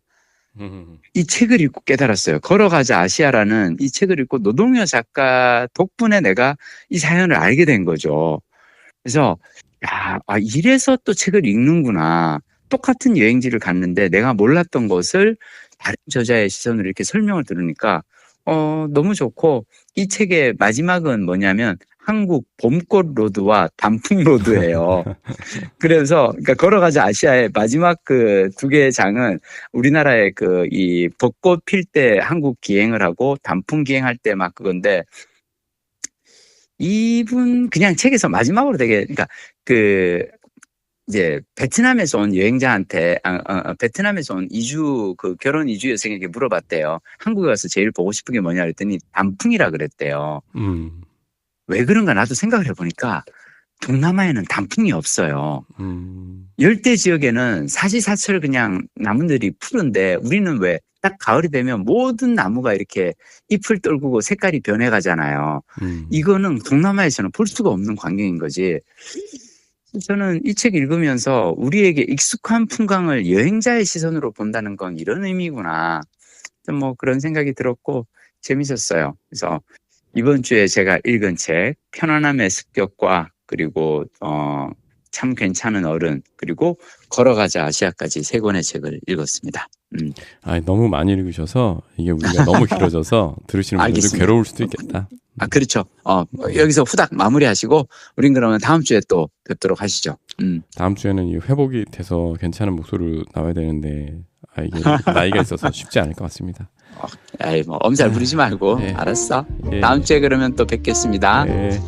이 책을 읽고 깨달았어요. 걸어가자 아시아라는 이 책을 읽고 노동요 작가 덕분에 내가 이 사연을 알게 된 거죠. 그래서 이래서 또 책을 읽는구나. 똑같은 여행지를 갔는데 내가 몰랐던 것을 다른 저자의 시선으로 이렇게 설명을 들으니까 너무 좋고, 이 책의 마지막은 뭐냐면 한국 봄꽃 로드와 단풍 로드예요. 그래서 그러니까 걸어가자 아시아의 마지막 그 두 개의 장은 우리나라의 그 이 벚꽃 필 때 한국 기행을 하고 단풍 기행할 때 막 그건데, 이분 그냥 책에서 마지막으로 되게 그러니까 그 이제 베트남에서 온 여행자한테 베트남에서 온 그 결혼 이주 여성에게 물어봤대요. 한국에 와서 제일 보고 싶은 게 뭐냐 그랬더니 단풍이라 그랬대요. 왜 그런가 나도 생각을 해보니까 동남아에는 단풍이 없어요. 열대 지역에는 사시사철 그냥 나무들이 푸른데 우리는 왜 딱 가을이 되면 모든 나무가 이렇게 잎을 떨구고 색깔이 변해가잖아요. 이거는 동남아에서는 볼 수가 없는 광경인 거지. 저는 이 책 읽으면서 우리에게 익숙한 풍광을 여행자의 시선으로 본다는 건 이런 의미구나. 뭐 그런 생각이 들었고 재밌었어요. 그래서 이번 주에 제가 읽은 책 편안함의 습격과 그리고 참 괜찮은 어른 그리고 걸어가자 아시아까지 세 권의 책을 읽었습니다. 너무 많이 읽으셔서 이게 우리가 너무 길어져서 들으시는 분들 좀 괴로울 수도 있겠다. 그렇죠. 여기서 후닥 마무리하시고 우린 그러면 다음 주에 또 뵙도록 하시죠. 다음 주에는 이 회복이 돼서 괜찮은 목소리로 나와야 되는데 이게 나이가 있어서 쉽지 않을 것 같습니다. 뭐 엄살 부리지 말고. 네. 알았어. 다음 주에 그러면 또 뵙겠습니다. 네.